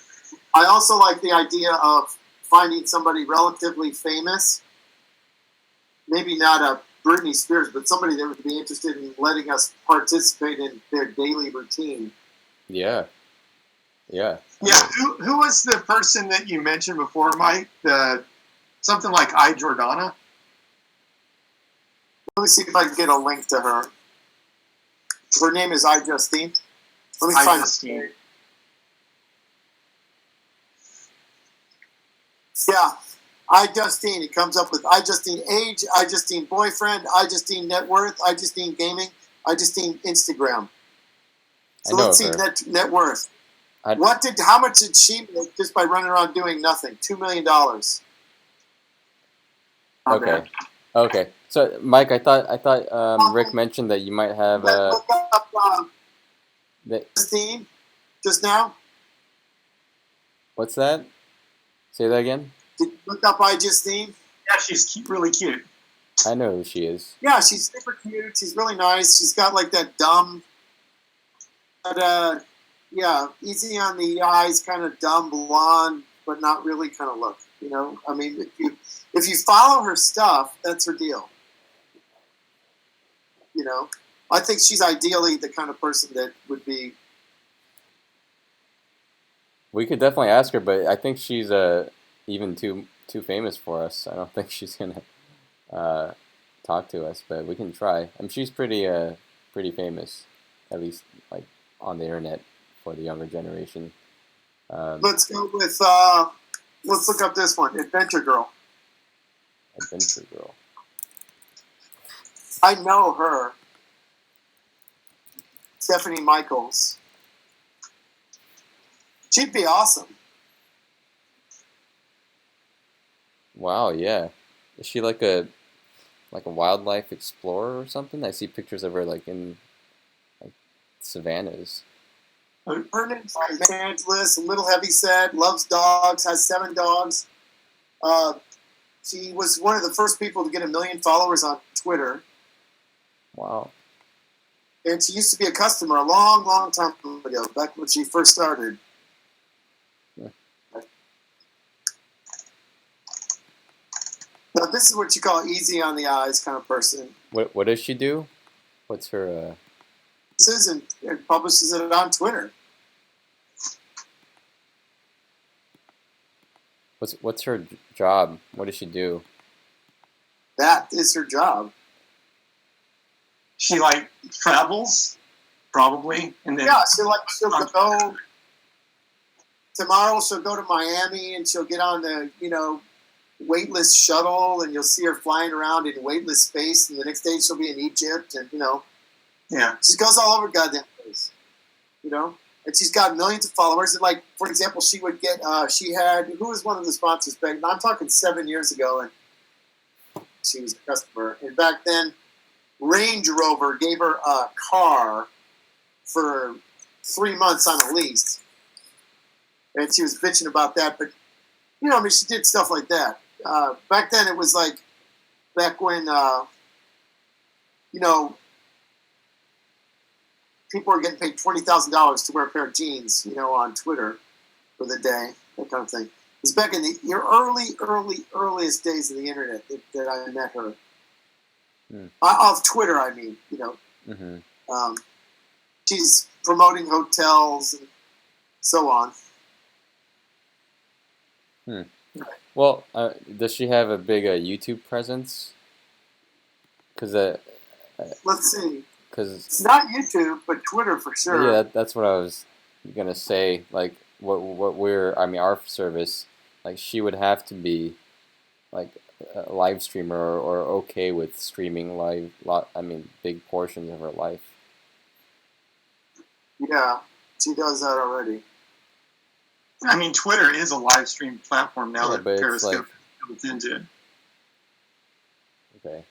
I also like the idea of finding somebody relatively famous, maybe not a Britney Spears, but somebody that would be interested in letting us participate in their daily routine. Yeah. Yeah. Who was the person that you mentioned before, Mike? Something like Jordana? Let me see if I can get a link to her. Her name is Justine. Let me find Justine. Yeah, Justine. It comes up with Justine age, Justine boyfriend, Justine net worth, Justine gaming, Justine Instagram. So let's see net worth. How much did she make just by running around doing nothing? $2 million. Okay. So, Mike, I thought Rick mentioned that you might have look up Justine just now. What's that? Say that again. Did you look up Justine? Yeah, she's really cute. I know who she is. Yeah, she's super cute. She's really nice. She's got like that dumb, but easy on the eyes, kind of dumb blonde, but not really kind of look. I mean, if you follow her stuff, that's her deal. I think she's ideally the kind of person that would be. We could definitely ask her, but I think she's even too famous for us. I don't think she's gonna talk to us, but we can try. She's pretty famous, at least like on the internet for the younger generation. Let's go with. Let's look up this one, Adventure Girl. Adventure Girl. I know her. Stephanie Michaels. She'd be awesome. Wow, yeah. Is she like a wildlife explorer or something? I see pictures of her like in like savannas. Her name's Los Angeles, a little heavyset, loves dogs, has 7 dogs. She was one of the first people to get 1 million followers on Twitter. Wow. And she used to be a customer a long, long time ago, back when she first started. Yeah. Now, this is what you call easy on the eyes kind of person. What does she do? What's her... And publishes it on Twitter. What's her job? What does she do? That is her job. She travels, probably, and then she'll go. Tomorrow she'll go to Miami and she'll get on the weightless shuttle and you'll see her flying around in weightless space. And the next day she'll be in Egypt and yeah, she goes all over goddamn place, and she's got millions of followers. And for example, she would get, who was one of the sponsors back? I'm talking 7 years ago, and she was a customer. And back then, Range Rover gave her a car for 3 months on a lease. and she was bitching about that. But I mean, she did stuff like that. Back then, it was like back when people were getting paid $20,000 to wear a pair of jeans, on Twitter for the day, that kind of thing. It's back in the earliest days of the internet that I met her. Off Twitter, I mean, Mm-hmm. She's promoting hotels and so on. Well, does she have a big YouTube presence? Because Let's see. Because It's not YouTube, but Twitter for sure. yeah, that's what I was gonna say. Like what our service, like she would have to be like a live streamer or okay with streaming big portions of her life. Yeah, she does that already. I mean, Twitter is a live stream platform now Yeah, that but it's Periscope built into it. Okay.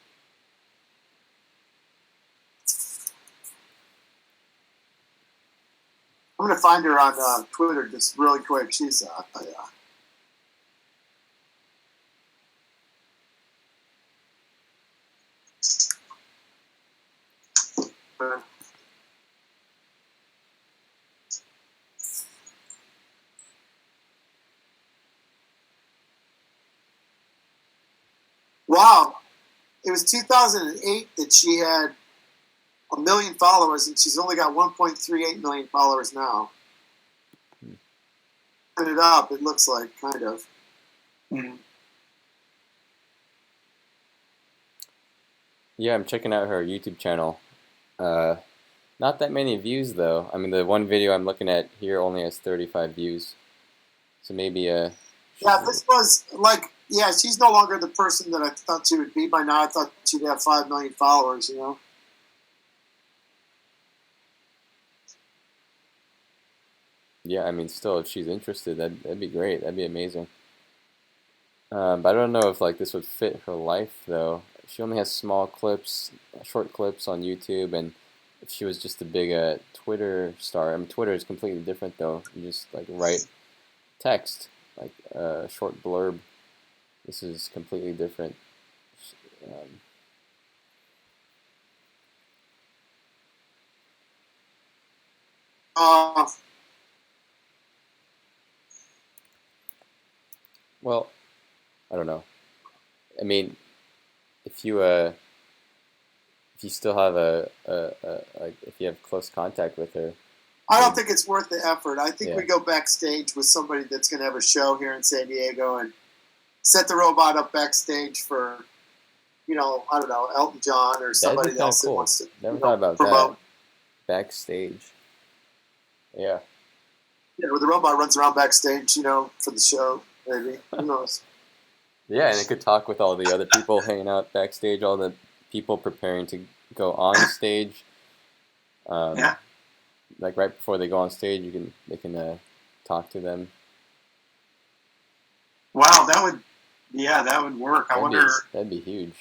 I'm gonna find her on Twitter just really quick. She's wow. It was 2008 that she had 1 million followers, and she's only got 1.38 million followers now. Put it up, it looks like, kind of. Mm. Yeah, I'm checking out her YouTube channel. Not that many views though. I mean, the one video I'm looking at here only has 35 views. So maybe Yeah, this was like, yeah, she's no longer the person that I thought she would be by now. I thought she'd have 5 million followers, Yeah, I mean, still, if she's interested, that'd be great. That'd be amazing. But I don't know if like this would fit her life though. She only has small clips, short clips on YouTube, and if she was just a big Twitter star, I mean, Twitter is completely different though. You just like write text, like a short blurb. This is completely different. Um, well, I don't know. I mean, if you still have like if you have close contact with her, I don't think it's worth the effort. I think Yeah. we go backstage with somebody that's going to have a show here in San Diego and set the robot up backstage for, I don't know, Elton John or that'd somebody be kind of else that cool. wants to Never thought about promote. that. Backstage. Yeah. Where the robot runs around backstage, for the show, maybe. Who knows? Yeah, and it could talk with all the other people hanging out backstage, all the people preparing to go on stage. Yeah. Like right before they go on stage, they can talk to them. Wow, that would work. I wonder. That'd be huge.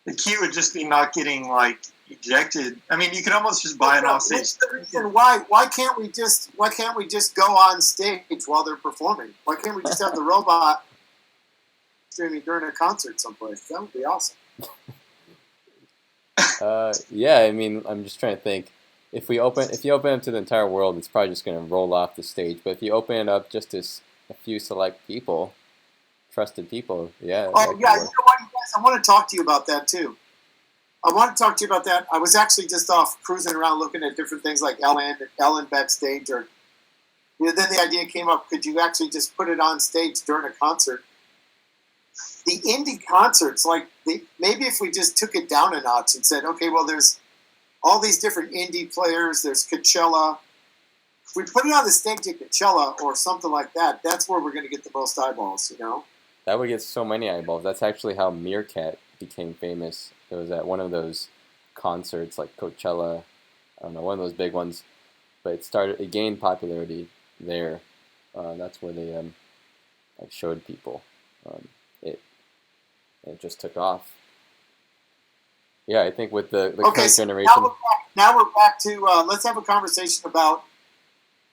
The key would just be not getting like ejected. I mean, you could almost just buy an offstage. What's the reason why can't we just go on stage while they're performing? Why can't we just have the robot streaming during a concert someplace? That would be awesome. Yeah, I mean, I'm just trying to think. If you open it to the entire world, it's probably just going to roll off the stage. But if you open it up just to a few select people, trusted people, yeah. Oh yeah, you know what, you guys? I want to talk to you about that too. I want to talk to you about that. I was actually just off cruising around looking at different things like Ellen backstage, or then the idea came up: could you actually just put it on stage during a concert? The indie concerts, maybe if we just took it down a notch and said, okay, well, there's all these different indie players. There's Coachella. If we put it on the stage at Coachella or something like that, that's where we're going to get the most eyeballs, That would get so many eyeballs. That's actually how Meerkat became famous. It was at one of those concerts like Coachella, I don't know, one of those big ones. But it gained popularity there. That's where they like showed people. It just took off. Yeah, I think with the current generation. Now we're back to let's have a conversation about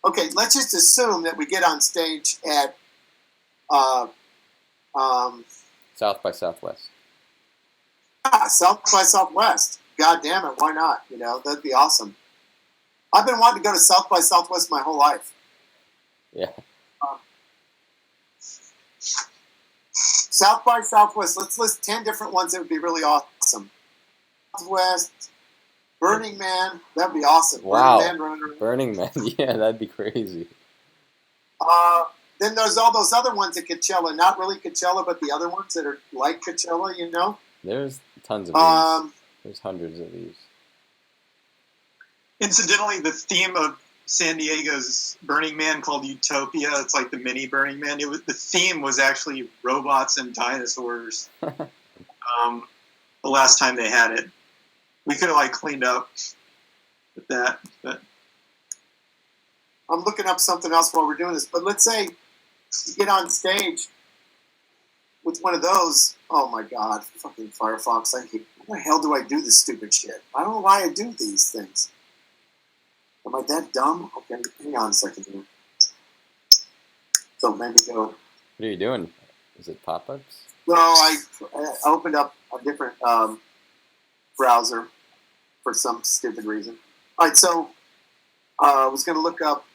Okay, let's just assume that we get on stage at South by Southwest. South by Southwest. God damn it, why not? You know, that'd be awesome. I've been wanting to go to South by Southwest my whole life. Yeah. South by Southwest. Let's list 10 different ones that would be really awesome. Southwest, Burning Man. That'd be awesome. Wow. Burning Man, running around. Burning Man. Yeah, that'd be crazy. Then there's all those other ones at Coachella. Not really Coachella, but the other ones that are like Coachella, you know? There's tons of these. There's hundreds of these. Incidentally, the theme of San Diego's Burning Man called Utopia. It's like the mini Burning Man. The theme was actually robots and dinosaurs. The last time they had it, we could have like cleaned up with that. But I'm looking up something else while we're doing this. But let's say you get on stage with one of those. Oh my God, fucking Firefox! Why the hell do I do this stupid shit? I don't know why I do these things. Am I that dumb? Okay, hang on a second here. So maybe go. What are you doing? Is it pop-ups? No, I opened up a different browser for some stupid reason. All right, so I was going to look up.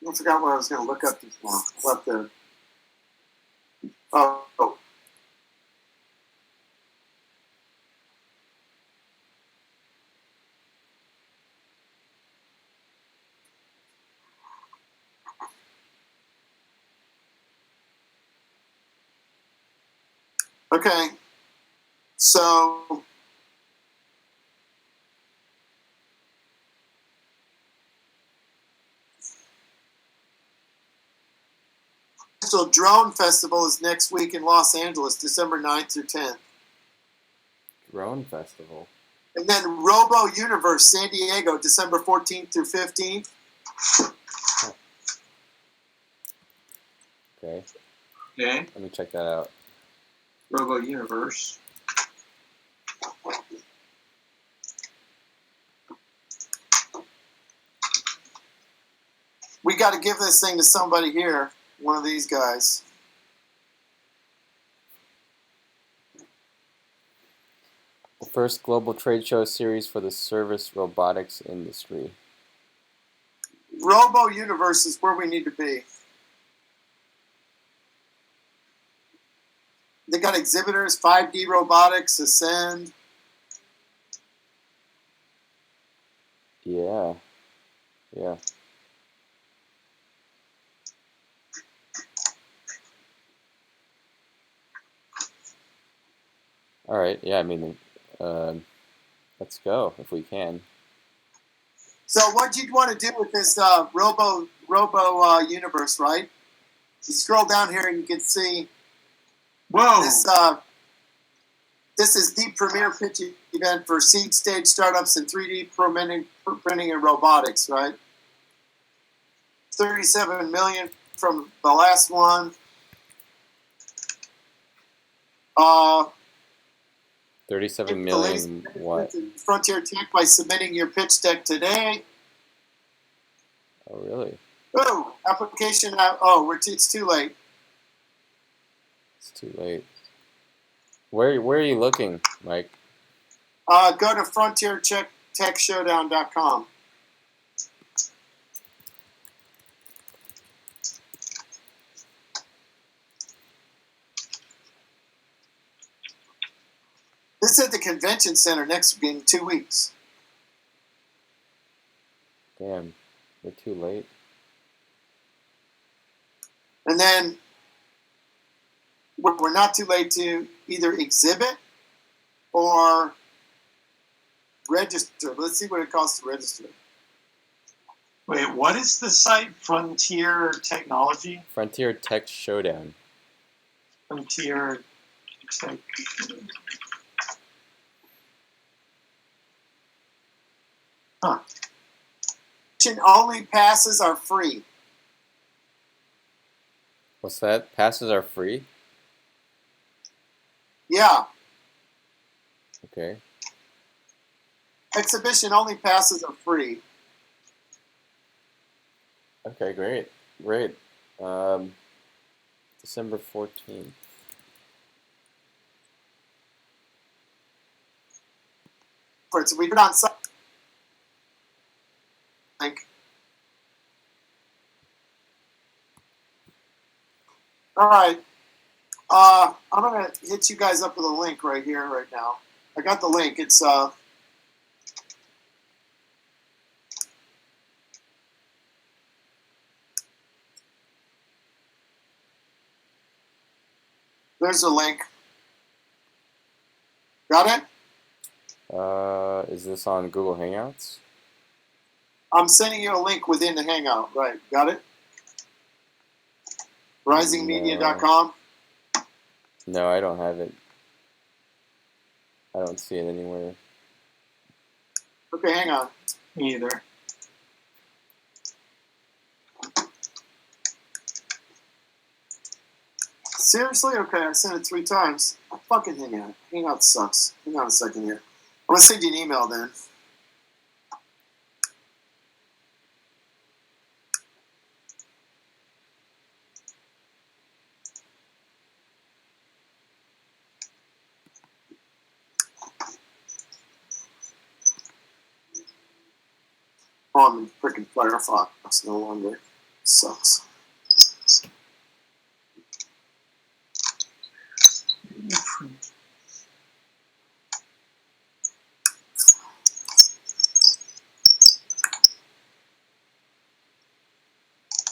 I forgot what I was going to look up just now. About the. Oh. Okay, so Drone Festival is next week in Los Angeles, December 9th through 10th. Drone Festival. And then Robo Universe, San Diego, December 14th through 15th. Okay. okay, Let me check that out. Robo Universe. We got to give this thing to somebody here, one of these guys. The first global trade show series for the service robotics industry. Robo Universe is where we need to be. They got exhibitors, 5D robotics, Ascend. Yeah. Yeah. All right. Yeah, I mean, let's go if we can. So what you'd want to do with this Robo Universe, right? You scroll down here and you can see Whoa! This is the premier pitch event for seed stage startups in 3D printing and robotics, right? 37 million from the last one. 37 million what? Frontier Tech by submitting your pitch deck today. Oh, really? Oh, application. It's too late. It's too late. Where are you looking, Mike? Go to frontiertechshowdown.com. This is at the convention center next week in 2 weeks. Damn, we're too late. And then we're not too late to either exhibit or register. Let's see what it costs to register. Wait, what is the site? Frontier Technology? Frontier Tech Showdown. Frontier Tech. Huh. Only passes are free. What's that? Passes are free? Yeah. Okay. Exhibition only passes are free. Okay, great. December 14th. So we put on some link. All right. I'm gonna hit you guys up with a link right here, right now. I got the link. It's there's the link. Got it? Is this on Google Hangouts? I'm sending you a link within the Hangout. Right. Got it? Risingmedia.com. No, I don't have it. I don't see it anywhere. Okay, hang on. Me either. Seriously? Okay, I sent it 3 times. I fucking Hangout. Hangout sucks. Hang on a second here. I'm gonna send you an email then. Oh, I'm in freaking Firefox no longer. Sucks.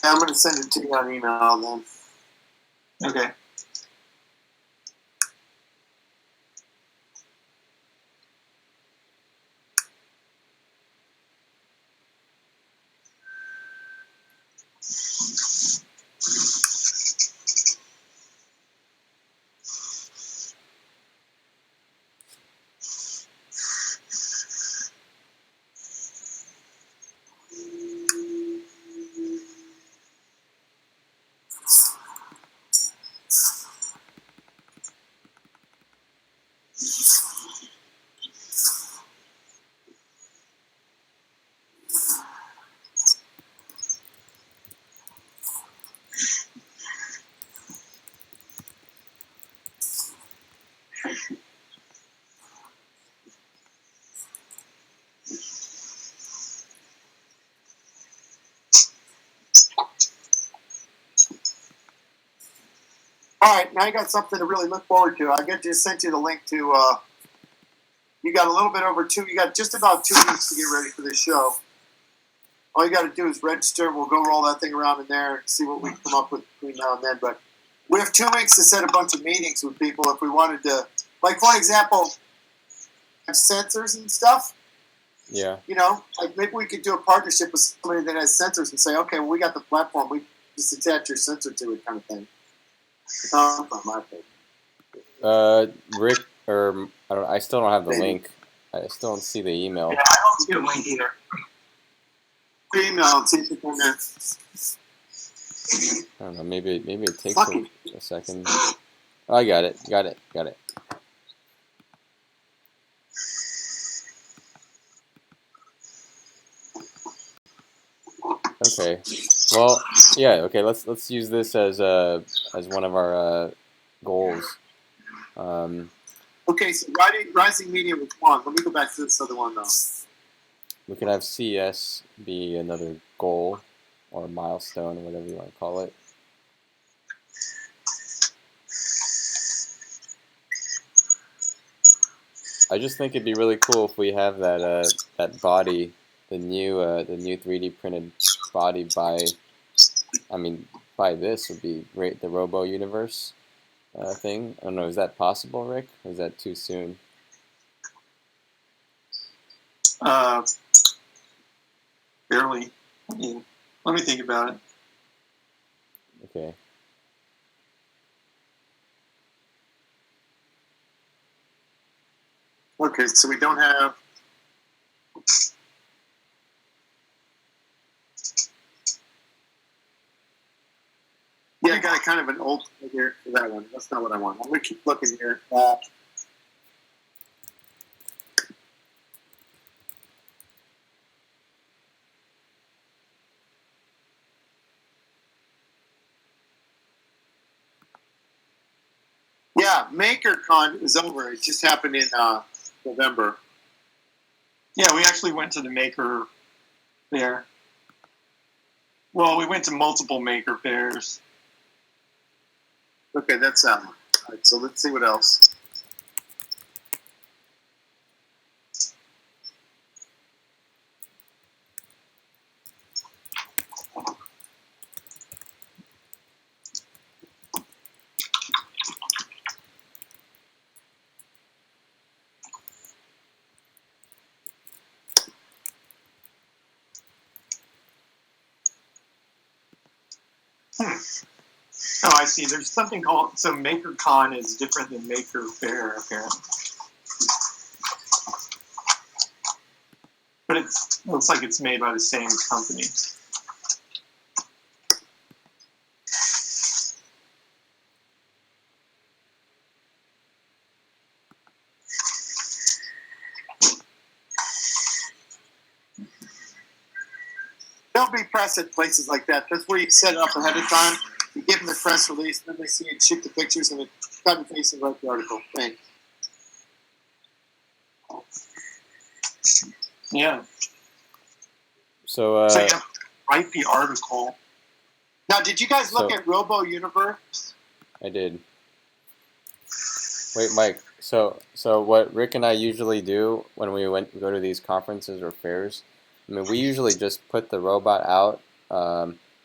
Yeah, I'm gonna send it to you on email then. Okay. All right, now you got something to really look forward to. I just sent you the link to. You got a little bit over 2. You got just about 2 weeks to get ready for this show. All you got to do is register. We'll go roll that thing around in there and see what we come up with between now and then. But we have 2 weeks to set a bunch of meetings with people if we wanted to. Like, for example, have sensors and stuff. Yeah. You know, like maybe we could do a partnership with somebody that has sensors and say, okay, well, we got the platform. We just attach your sensor to it, kind of thing. Not my opinion. Rick, or I don't. I still don't have the link. I still don't see the email. Yeah, I don't see a link either. Email and see if you can. I don't know. Maybe it takes a second. Oh, I got it. Got it. Okay. Well, yeah. Okay. Let's use this as one of our goals. Okay, so Rising Media was 1. Let me go back to this other one though. We could have CS be another goal or milestone, or whatever you want to call it. I just think it'd be really cool if we have that body, the new 3D printed body by this would be great. The Robo Universe thing. I don't know. Is that possible, Rick? Or is that too soon? Barely. I mean, let me think about it. Okay. Okay, so we don't have. Yeah, I got a kind of an old here for that one. That's not what I want. I'm going to keep looking here. Yeah, MakerCon is over. It just happened in November. Yeah, we actually went to the Maker Fair. Well, we went to multiple Maker Fairs. Okay, that's that one. All right, so let's see what else. Oh, I see. There's something called, so MakerCon is different than Maker Fair, apparently. But it looks like it's made by the same company. There'll be press at places like that. That's where you set it up ahead of time. You give them the press release, then they see it, shoot the pictures, and cut and paste and write the article. Thanks. Yeah. So, So you have to write the article. Now, did you guys look So- at Robo Universe? I did. Wait, Mike. So what Rick and I usually do when we go to these conferences or fairs, I mean, we usually just put the robot out,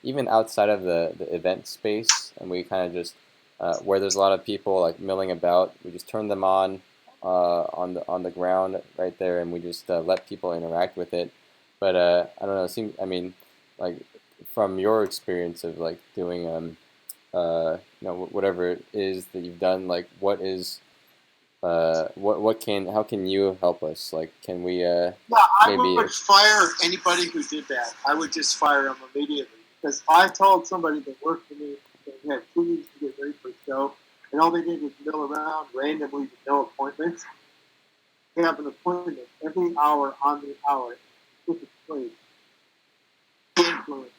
even outside of the event space, and we kind of just where there's a lot of people like milling about, we just turn them on the ground right there, and we just let people interact with it. But I don't know. It seems, I mean, like from your experience of like doing you know, whatever it is that you've done, like what is how can you help us? Like, can we Yeah, I maybe would fire anybody who did that. I would just fire them immediately. Because I told somebody that worked for me that they had 2 weeks to get ready for a show, and all they did was mill around randomly with no appointments. They have an appointment every hour on the hour with the place. Influence.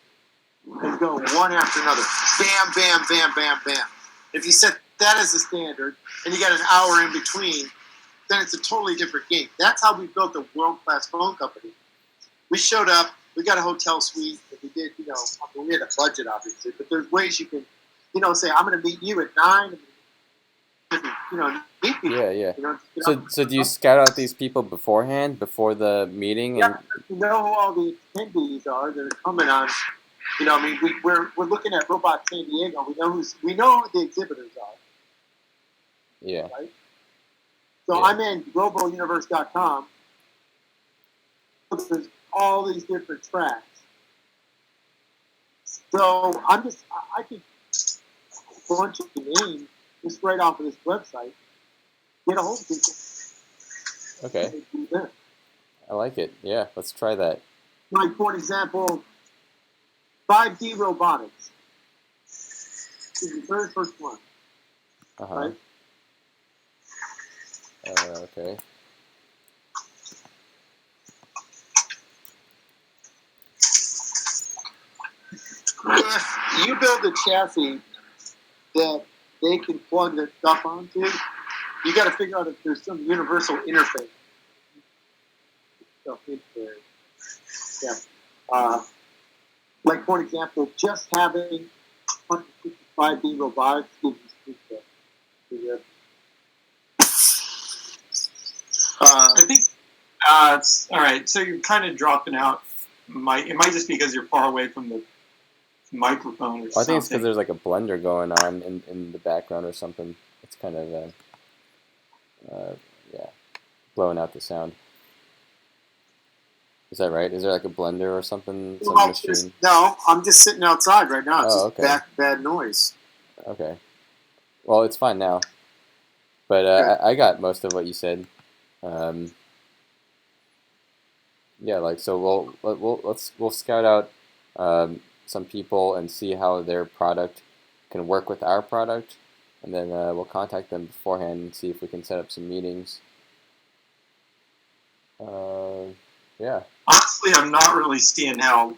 And go one after another. Bam, bam, bam, bam, bam. If you set that as the standard, and you got an hour in between, then it's a totally different game. That's how we built a world-class phone company. We showed up, we got a hotel suite, and we did, you know, I mean, we had a budget, obviously, but there's ways you can, you know, say, I'm going to meet you at 9, and, you know, meet people. yeah. You know, just get up. So do you scout out these people beforehand, before the meeting? And Yeah, you know who all the attendees are that are coming on. You know, I mean, we're looking at Robot San Diego. We know who the exhibitors are. yeah, Right? So Yeah. I'm in robouniverse.com. There's all these different tracks. So I could a bunch of names just right off of this website, get a hold of people. okay, And do that. I like it. Yeah, let's try that. Like, for example, 5D robotics is the very first one, Uh-huh. right? Okay. If you build a chassis that they can plug their stuff onto, you got to figure out if there's some universal interface. Stuff in there. Yeah. Like, for example, just having 5D robotics gives you speed. I think it's all right. So you're kind of dropping out. It might just be because you're far away from the microphone or Well, I something. think it's because there's like a blender going on in the background or something. It's kind of yeah, blowing out the sound. Is that right? Is there like a blender or something? Some machine? No, I'm just sitting outside right now. It's Oh, just okay. bad noise. Okay. Well, it's fine now. But Okay. I got most of what you said. Yeah, like so we'll scout out some people and see how their product can work with our product, and then we'll contact them beforehand and see if we can set up some meetings. Yeah. Honestly, I'm not really seeing how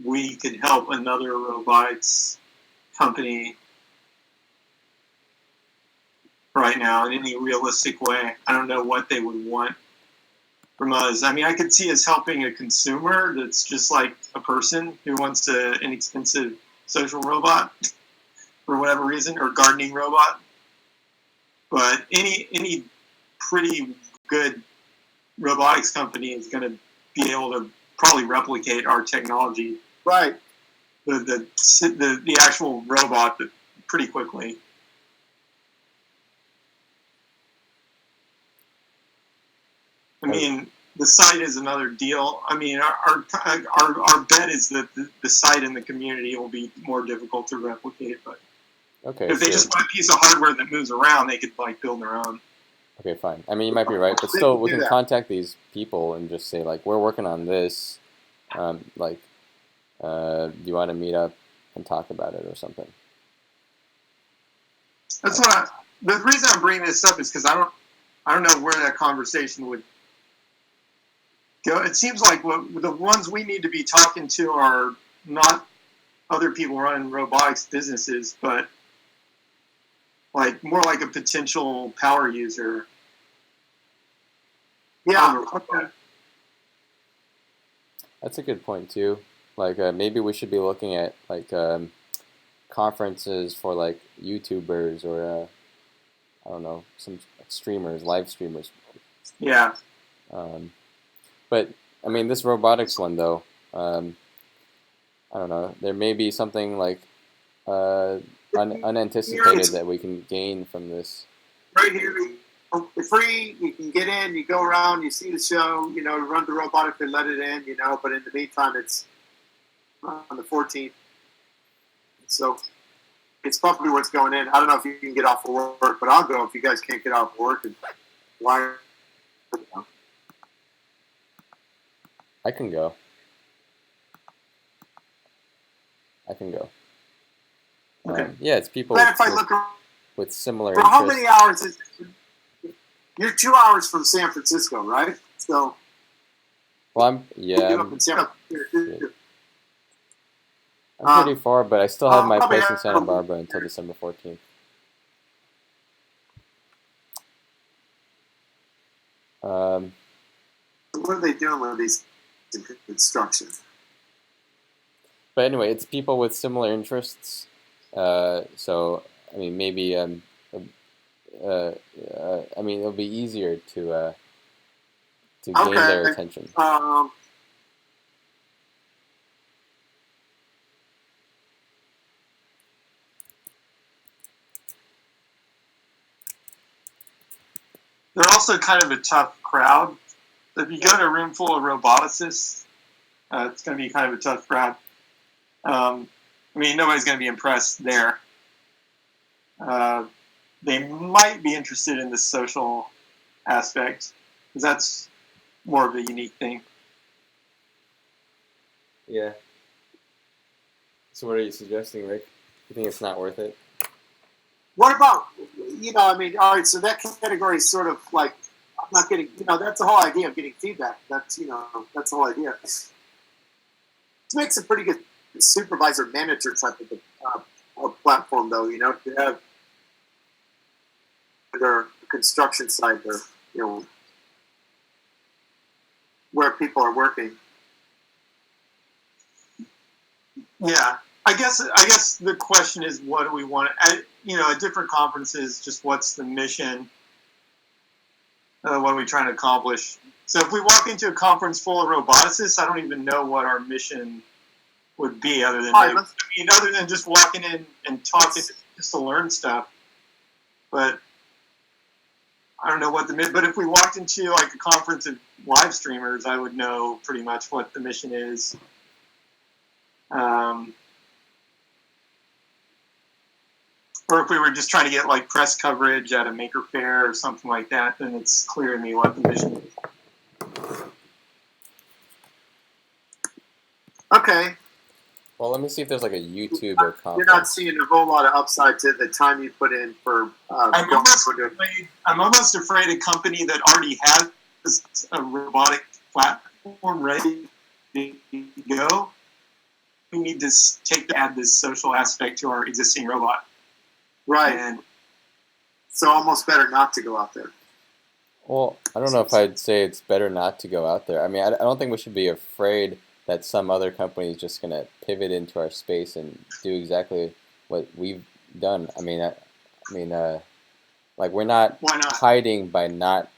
we could help another robotics company right now in any realistic way. I don't know what they would want from us. I mean, I could see us helping a consumer that's just like a person who wants an inexpensive social robot for whatever reason, or gardening robot. But any pretty good robotics company is going to be able to probably replicate our technology, Right. the actual robot, pretty quickly. I mean, the site is another deal. I mean, our bet is that the site in the community will be more difficult to replicate. But Okay, if they sure. just want a piece of hardware that moves around, they could like build their own. Okay, fine. I mean, you might be right, but They still, can we do can that. contact these people and just say, like, we're working on this. Do you want to meet up and talk about it or something? That's the reason I'm bringing this up is because I don't know where that conversation would go. It seems like the ones we need to be talking to are not other people running robotics businesses, but like more like a potential power user. Yeah. Okay. That's a good point too. Like, maybe we should be looking at like conferences for like YouTubers or I don't know, some streamers, live streamers. Yeah. But I mean, this robotics one though, I don't know. There may be something like unanticipated that we can gain from this. Right here, it's free. You can get in. You go around. You see the show. You know, run the robot if they let it in. You know, but in the meantime, it's on the 14th. So it's probably what's going in. I don't know if you can get off of work, but I'll go if you guys can't get off of work. And why? I can go. I can go. Okay. Yeah, it's people But if I look around, with similar for how interests. many hours is you're 2 hours from San Francisco, right? So Well, you're I'm up in San Francisco. I'm pretty far, but I still have my probably place in Santa have- Barbara until December 14th. What are they doing with these instructions? But anyway, it's people with similar interests. So I mean, maybe I mean, it'll be easier to gain their attention. They're also kind of a tough crowd. If you go to a room full of roboticists, it's going to be kind of a tough crowd. I mean, nobody's going to be impressed there. They might be interested in the social aspect, because that's more of a unique thing. Yeah. So what are you suggesting, Rick? You think it's not worth it? What about, I mean, all right, so that category is sort of like, I'm not getting, that's the whole idea of getting feedback. That's, that's the whole idea. This makes a pretty good supervisor manager type of platform, though, to have their construction site or, where people are working. Yeah, I guess the question is, what do we want? At different conferences, just what's the mission? What are we trying to accomplish? So if we walk into a conference full of roboticists, I don't even know what our mission would be, other than just walking in and talking just to learn stuff. But I don't know what but if we walked into like a conference of live streamers, I would know pretty much what the mission is. Or if we were just trying to get like press coverage at a maker fair or something like that, then it's clear to me what the mission is. Okay. Well, let me see if there's like a YouTuber conference. You're not seeing a whole lot of upside to the time you put in for. I'm almost afraid a company that already has a robotic platform ready to go. We need to add this social aspect to our existing robot. Right. And So almost better not to go out there. Well, I don't know if I'd say it's better not to go out there. I mean, I don't think we should be afraid that some other company is just going to pivot into our space and do exactly what we've done. Like we're not Why not? hiding by not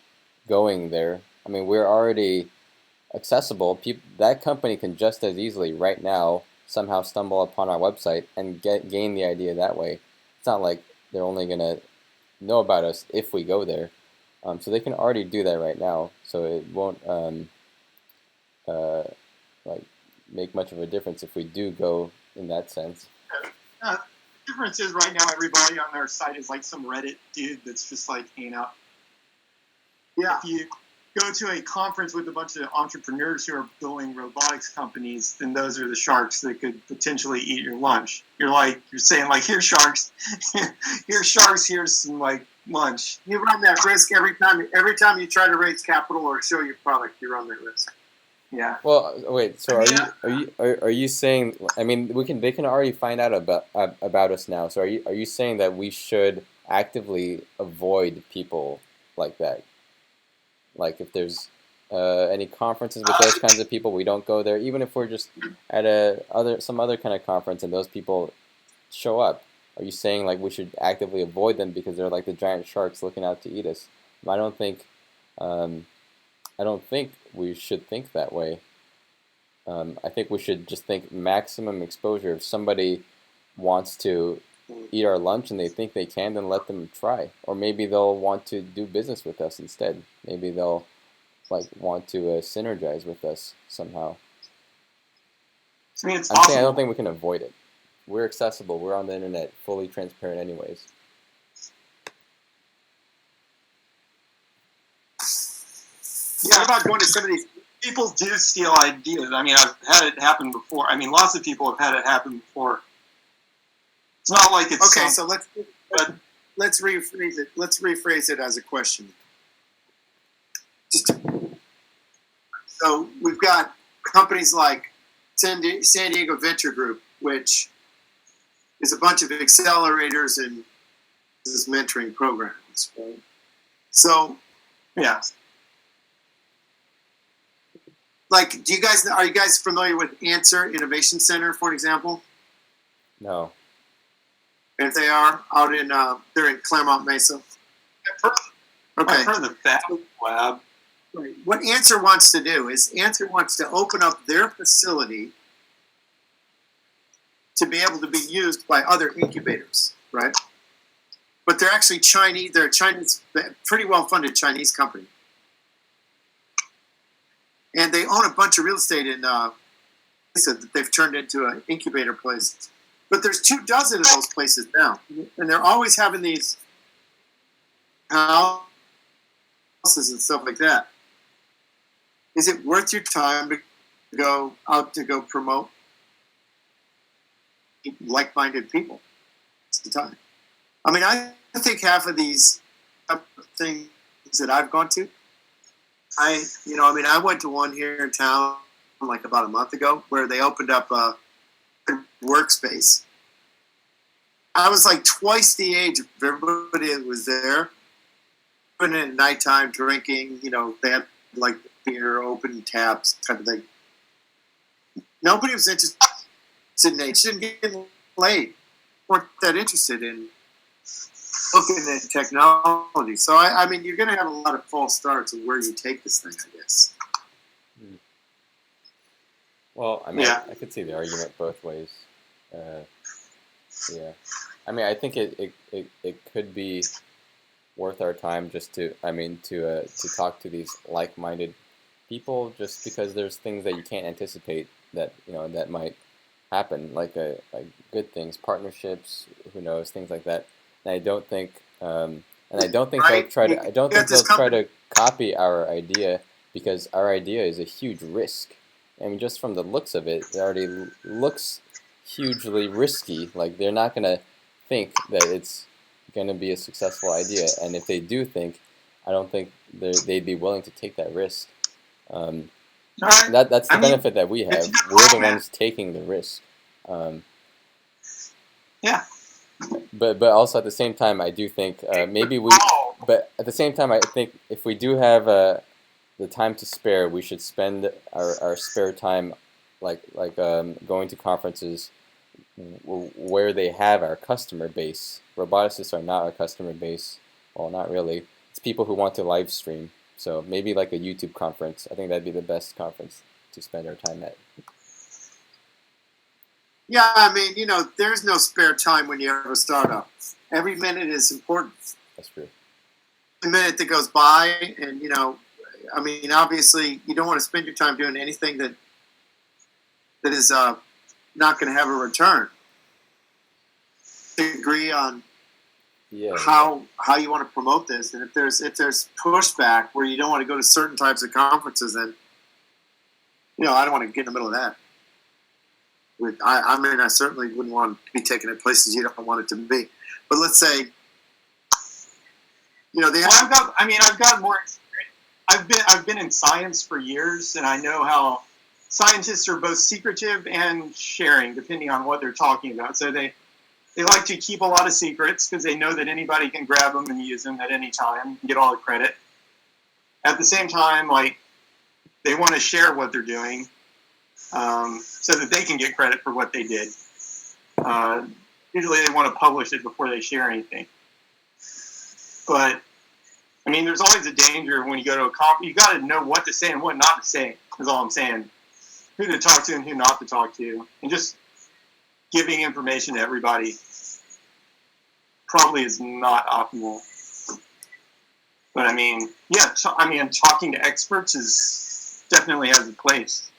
going there. I mean, we're already accessible. That company can just as easily right now somehow stumble upon our website and gain the idea that way. It's not like they're only going to know about us if we go there. So they can already do that right now. So it won't like make much of a difference if we do go in that sense. The difference is right now everybody on our site is like some Reddit dude that's just like hanging out. Yeah. If you go to a conference with a bunch of entrepreneurs who are building robotics companies, then those are the sharks that could potentially eat your lunch. You're saying like, here's sharks, here's sharks, here's some like lunch. You run that risk every time you try to raise capital or show your product. You run that risk. Yeah. Well, wait. So are you saying? I mean, they can already find out about us now. So are you saying that we should actively avoid people like that? Like if there's any conferences with those kinds of people, we don't go there. Even if we're just at some other kind of conference and those people show up, are you saying like we should actively avoid them because they're like the giant sharks looking out to eat us? I don't think we should think that way. I think we should just think maximum exposure. If somebody wants to eat our lunch and they think they can, then let them try. Or maybe they'll want to do business with us instead. Maybe they'll like want to synergize with us somehow. I mean, it's I'm saying I possible. don't think we can avoid it. We're accessible. We're on the internet, fully transparent anyways. Yeah. What about going to some of these? People do steal ideas. I mean, I've had it happen before. I mean, lots of people have had it happen before. It's not like it's Okay, so let's rephrase it. Let's rephrase it as a question. So we've got companies like San Diego Venture Group, which is a bunch of accelerators and business mentoring programs. Right? So, yeah. Like, are you guys familiar with Answer Innovation Center, for example? No. And if they are out in, they're in Claremont Mesa. I've heard of the Fab Lab. Right. What Answer wants to do is Answer wants to open up their facility to be able to be used by other incubators, right? But they're actually Chinese. They're a Chinese, pretty well-funded Chinese company. And they own a bunch of real estate in Mesa that they've turned into an incubator place. But there's 24 of those places now. And they're always having these houses and stuff like that. Is it worth your time to go out to go promote like-minded people? It's the time. I mean, I think half of these things that I've gone to, I went to one here in town like about a month ago where they opened up a workspace. I was like twice the age of everybody that was there. Open at nighttime, drinking, they had like beer, open taps, kind of thing. Nobody was interested in it. Didn't get laid. Weren't that interested in looking at technology. So, I mean, you're going to have a lot of false starts of where you take this thing, I guess. Well, I mean, Yeah. I could see the argument both ways. Yeah. I mean, I think it could be worth our time just to talk to these like-minded people, just because there's things that you can't anticipate that that might happen, like good things, partnerships, who knows, things like that. And I don't think they'll try to. I don't think they'll try to copy our idea, because our idea is a huge risk. I mean, just from the looks of it, it already looks hugely risky. Like, they're not going to think that it's going to be a successful idea. And if they do think, I don't think they'd be willing to take that risk. That's the benefit that we have. We're the ones taking the risk. Yeah. but also at the same time, I do think maybe we. Oh, But at the same time, I think if we do have the time to spare, we should spend our spare time going to conferences where they have our customer base. Roboticists are not our customer base. Well, not really. It's people who want to live stream. So maybe like a YouTube conference. I think that'd be the best conference to spend our time at. Yeah, I mean, there's no spare time when you have a startup. Every minute is important. That's true. The minute that goes by, and I mean, obviously, you don't want to spend your time doing anything that is not going to have a return. Agree on how you want to promote this, and if there's pushback where you don't want to go to certain types of conferences, then I don't want to get in the middle of that. I mean, I certainly wouldn't want to be taken at places you don't want it to be. But let's say, I've got more experience. I've been in science for years, and I know how scientists are both secretive and sharing, depending on what they're talking about. So they like to keep a lot of secrets because they know that anybody can grab them and use them at any time and get all the credit. At the same time, they want to share what they're doing so that they can get credit for what they did. Usually they want to publish it before they share anything. But, I mean, there's always a danger when you go to a conference. You got to know what to say and what not to say, is all I'm saying. Who to talk to and who not to talk to. And just giving information to everybody probably is not optimal. But, I mean, talking to experts definitely has a place.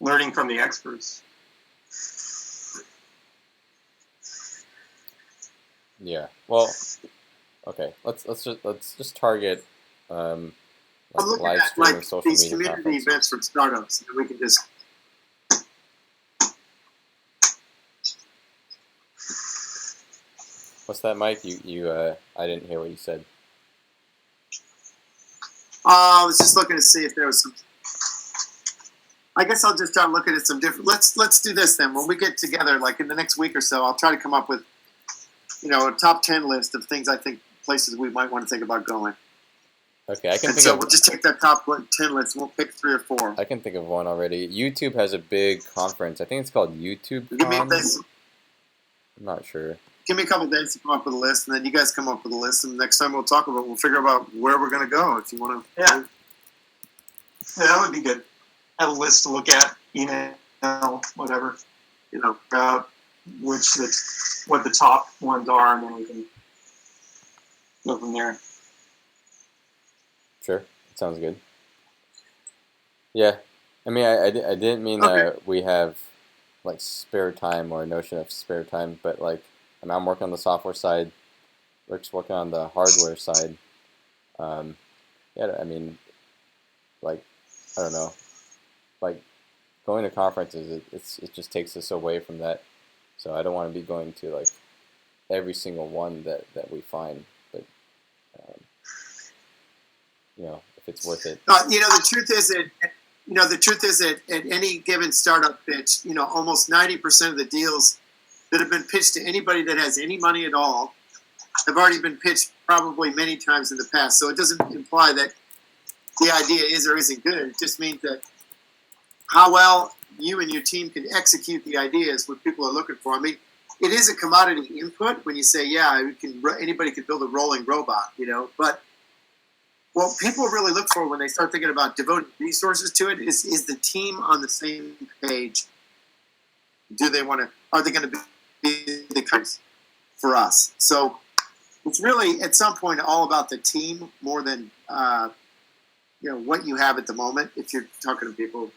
Learning from the experts. Yeah. Well, okay. Let's just target I'm looking live at streaming social these media community conferences. events from startups, and we can just. What's that, Mike? I didn't hear what you said. I was just looking to see if there was some. I guess I'll just start looking at some different. Let's do this then. When we get together, like in the next week or so, I'll try to come up with, a top 10 list of things I think places we might want to think about going. Okay, I can And think so of. we'll just take that top 10 list. And we'll pick 3 or 4. I can think of one already. YouTube has a big conference. I think it's called YouTube Give me a Con. day. I'm not sure. Give me a couple days to come up with a list, and then you guys come up with a list, and next time we'll figure out where we're going to go. If you want to. Yeah, that would be good. Have a list to look at, whatever, what the top ones are, and then we can go from there. Sure, sounds good. Yeah, I mean, I didn't mean Okay. we have like spare time or a notion of spare time, but I'm working on the software side. Rick's working on the hardware side. Yeah, I mean, I don't know, going to conferences, it just takes us away from that. So I don't want to be going to every single one that we find, but if it's worth it. The truth is that at any given startup pitch, almost 90% of the deals that have been pitched to anybody that has any money at all have already been pitched probably many times in the past. So it doesn't imply that the idea is or isn't good. It just means that how well you and your team can execute the idea is what people are looking for. I mean, it is a commodity input when you say, anybody could build a rolling robot, but what people really look for when they start thinking about devoting resources to it is the team on the same page. Are they going to be the case for us? So it's really at some point all about the team more than what you have at the moment. If you're talking to people,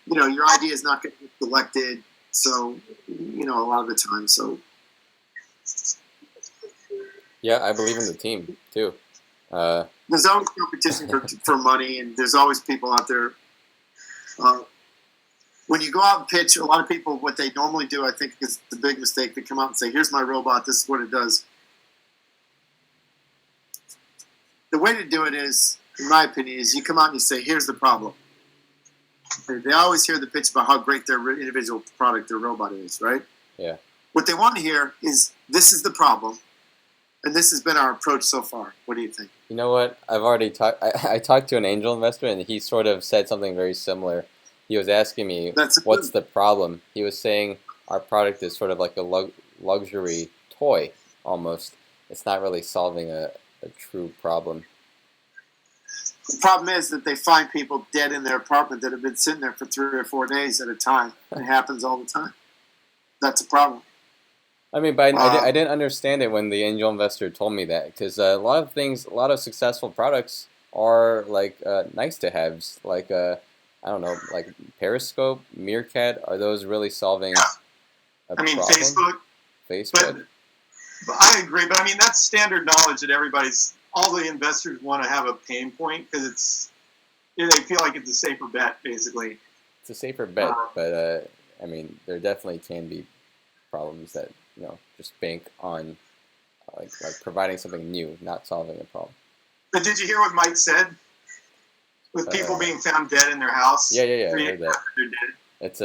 your idea is not going to get selected. So a lot of the time. So Yeah, I believe in the team too. there's always competition for money, and there's always people out there. When you go out and pitch, a lot of people, what they normally do, I think, is the big mistake. They come out and say, "Here's my robot. This is what it does." The way to do it is, in my opinion, is you come out and you say, "Here's the problem." They always hear the pitch about how great their individual product, their robot is, right? Yeah. What they want to hear is, this is the problem, and this has been our approach so far. What do you think? You know what? I've already talked. I talked to an angel investor, and he sort of said something very similar. He was asking me, "What's the problem?" He was saying our product is sort of like a luxury toy, almost. It's not really solving a true problem. The problem is that they find people dead in their apartment that have been sitting there for 3 or 4 days at a time. It happens all the time. That's a problem. I mean, but I didn't understand it when the angel investor told me that, because a lot of successful products are like nice to haves, like I don't know, like Periscope, Meerkat. Are those really solving a problem? Facebook. But I agree, but I mean that's standard knowledge that all the investors want to have a pain point because they feel like it's a safer bet, basically. It's a safer bet, but I mean there definitely can be problems that just bank on like providing something new, not solving a problem. But did you hear what Mike said? With people being found dead in their house. Yeah, I heard that. They're dead. It's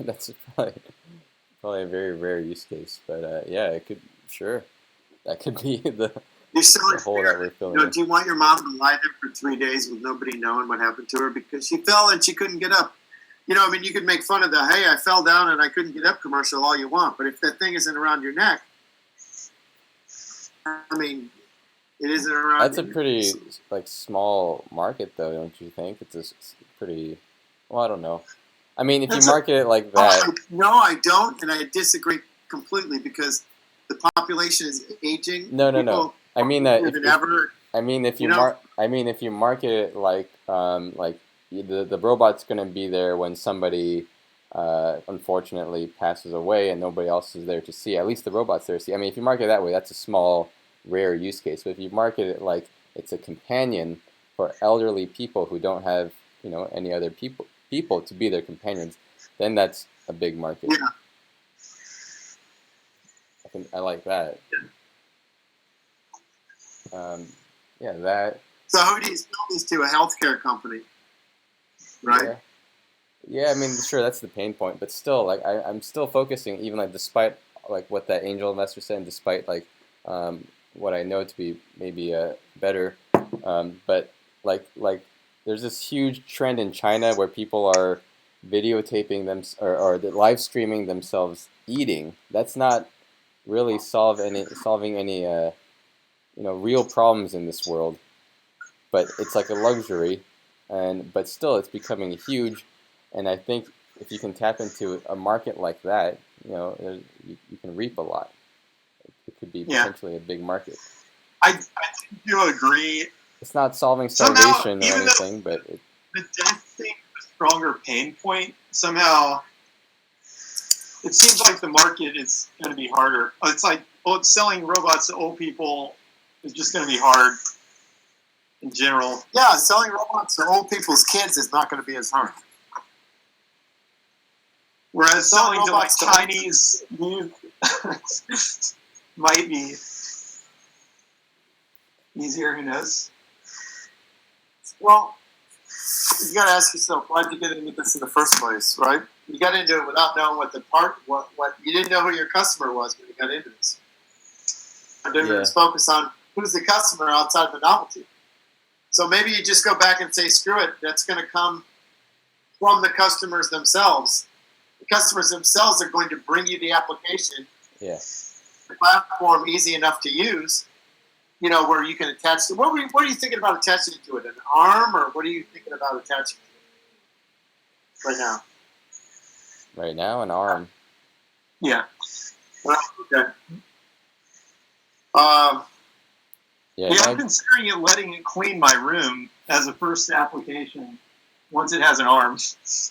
that's probably a very rare use case, but yeah, it could that could be the hole that we're filling. Do you want your mom to lie there for 3 days with nobody knowing what happened to her because she fell and she couldn't get up? I mean, you could make fun of the "hey, I fell down and I couldn't get up" commercial all you want, but if that thing isn't around your neck, I mean, it isn't around. That's a pretty small market, though, don't you think? It's a pretty. Well, I don't know. I mean, if you market it like that. No, I don't, and I disagree completely because the population is aging. No. I mean that. If you market it like the robot's going to be there when somebody unfortunately passes away and nobody else is there to see. At least the robot's there to see. I mean, if you market it that way, that's a small, rare use case. But if you market it like it's a companion for elderly people who don't have any other people to be their companions, then that's a big market. Yeah. I like that. That. So who do you sell this to? A healthcare company, right? Yeah, I mean, sure, that's the pain point, but still, like, I'm still focusing, even like despite like what that angel investor said, and despite like what I know to be maybe better, but like there's this huge trend in China where people are videotaping them or live streaming themselves eating. That's not really solving any real problems in this world, but it's like a luxury, but still it's becoming huge, and I think if you can tap into a market like that, you can reap a lot. It could be potentially a big market. I do agree. It's not solving starvation or anything, but the death thing is a stronger pain point. Somehow, it seems like the market is going to be harder. It's like selling robots to old people is just going to be hard in general. Yeah, selling robots to old people's kids is not going to be as hard. Whereas selling to like Chinese youth might be easier. Who knows? Well, you got to ask yourself, why did you get into this in the first place, right? You got into it without knowing what you didn't know who your customer was when you got into this. And then just focus on who's the customer outside the novelty. So maybe you just go back and say, screw it, that's going to come from the customers themselves. The customers themselves are going to bring you the application. Yeah. The platform easy enough to use, where you can attach to. What are you thinking about attaching to it? An arm, or what are you thinking about attaching to it right now? Right now, an arm. Yeah. Okay. I'm considering letting it clean my room as a first application once it has an arm.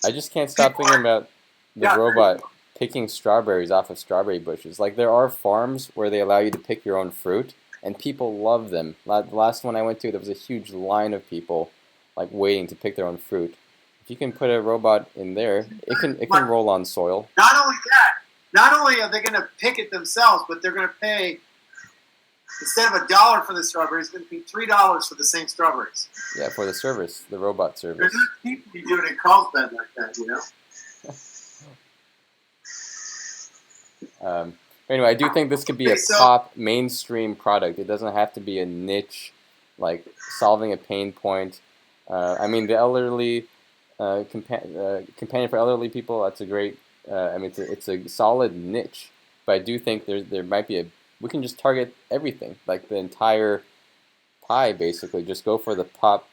I just can't stop thinking about the robot picking strawberries off of strawberry bushes. Like, there are farms where they allow you to pick your own fruit, and people love them. The last one I went to, there was a huge line of people like waiting to pick their own fruit. If you can put a robot in there, it can roll on soil. Not only that, not only are they going to pick it themselves, but they're going to pay, instead of $1 for the strawberries, it's going to be $3 for the same strawberries. Yeah, for the service, the robot service. There's not people be doing it in Carlsbad like that, Anyway, I do think this could be a Okay, so- top mainstream product. It doesn't have to be a niche, like solving a pain point. I mean, the elderly companion for elderly people. That's a great. I mean, it's a solid niche. But I do think there might be we can just target everything, like the entire pie, basically. Just go for the pop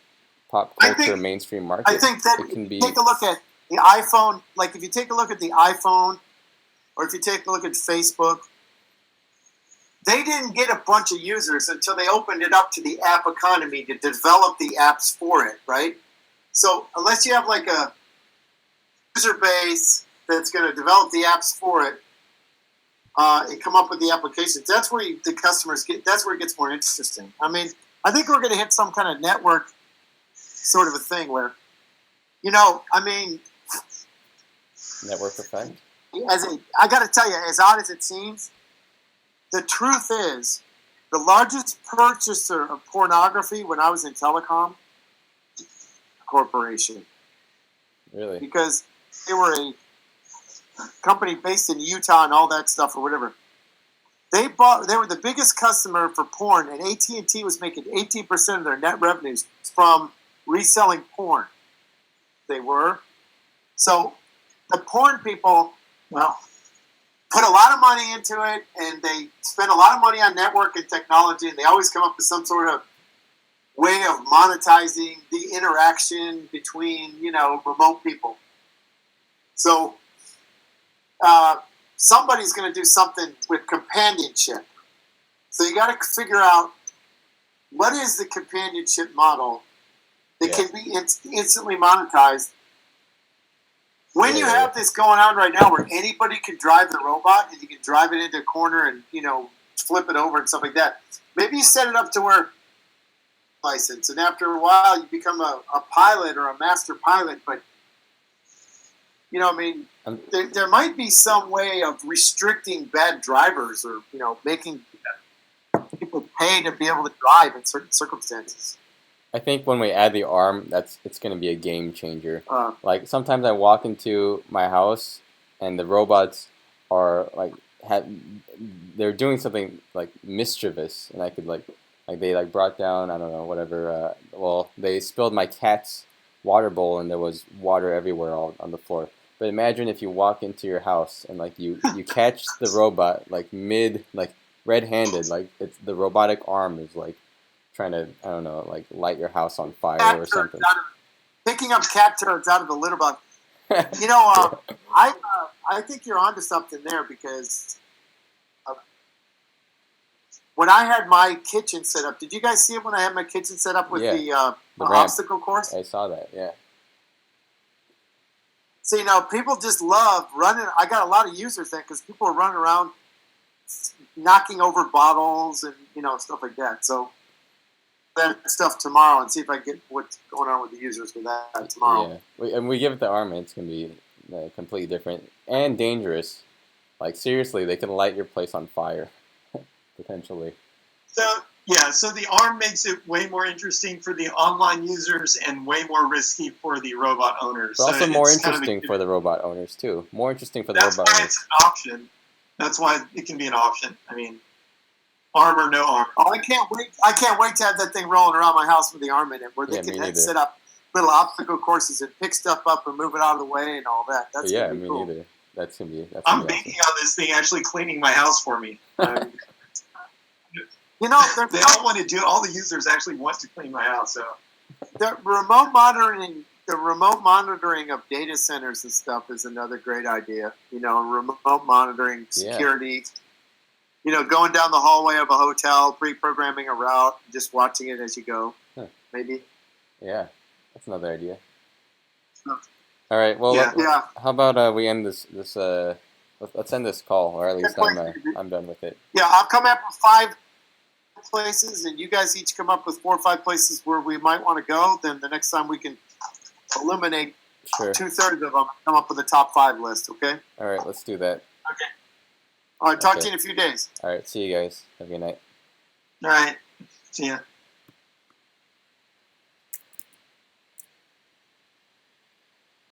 culture mainstream market. I think that it can be. Take a look at the iPhone. Like if you take a look at the iPhone, or if you take a look at Facebook, they didn't get a bunch of users until they opened it up to the app economy to develop the apps for it, right? So unless you have like a user base that's going to develop the apps for it and come up with the applications, that's where the customers get. That's where it gets more interesting. I mean, I think we're going to hit some kind of network sort of a thing where, I mean, Network effect. I got to tell you, as odd as it seems, the truth is, the largest purchaser of pornography when I was in telecom, corporation. Really? Because they were a company based in Utah and all that stuff or whatever. They were the biggest customer for porn, and AT&T was making 18% of their net revenues from reselling porn. They were. So the porn people, well, put a lot of money into it, and they spend a lot of money on network and technology, and they always come up with some sort of way of monetizing the interaction between, remote people. So somebody's going to do something with companionship. So you got to figure out what is the companionship model that can be instantly monetized. When you have this going on right now where anybody can drive the robot and you can drive it into a corner and, flip it over and stuff like that, maybe you set it up to where license, and after a while you become a pilot or a master pilot, but there might be some way of restricting bad drivers or, making people pay to be able to drive in certain circumstances. I think when we add the arm, it's going to be a game changer. Like sometimes I walk into my house and the robots are like they're doing something like mischievous, and I could like they brought down, I don't know, whatever. Well, they spilled my cat's water bowl and there was water everywhere all on the floor. But imagine if you walk into your house and like you catch the robot like red-handed, like the robotic arm is like trying to, I don't know, like light your house on fire or something. Picking up cat turds out of the litter box. I think you're onto something there because when I had my kitchen set up, did you guys see it when I had my kitchen set up with the obstacle course? I saw that, yeah. See, people just love running. I got a lot of users there because people are running around knocking over bottles and, stuff like that. So that stuff tomorrow and see if I get what's going on with the users with that tomorrow. Yeah, we give it the arm, and it's going to be completely different and dangerous. Like, seriously, they can light your place on fire, potentially. So the arm makes it way more interesting for the online users and way more risky for the robot owners. But also more interesting for the robot owners, too. More interesting for the robot owners. That's why it's an option. That's why it can be an option. I mean, arm or no arm. Oh, I can't wait to have that thing rolling around my house with the arm in it, where they can set up little obstacle courses and pick stuff up and move it out of the way and all that. That's gonna be cool. Neither. That's gonna be. I'm banking on this thing actually cleaning my house for me. They all want to do. All the users actually want to clean my house. So the remote monitoring of data centers and stuff is another great idea. Remote monitoring security. Going down the hallway of a hotel, pre-programming a route, just watching it as you go. Huh. Maybe. Yeah, that's another idea. Huh. All right. Well, how about we end this? Let's end this call, or at least I'm done with it. Yeah, I'll come up with 5 places, and you guys each come up with 4 or 5 places where we might want to go. Then the next time we can eliminate 2/3 of them, come up with a top 5 list. Okay. All right. Let's do that. Okay. All right. Talk to you in a few days. All right. See you guys. Have a good night. All right. See ya.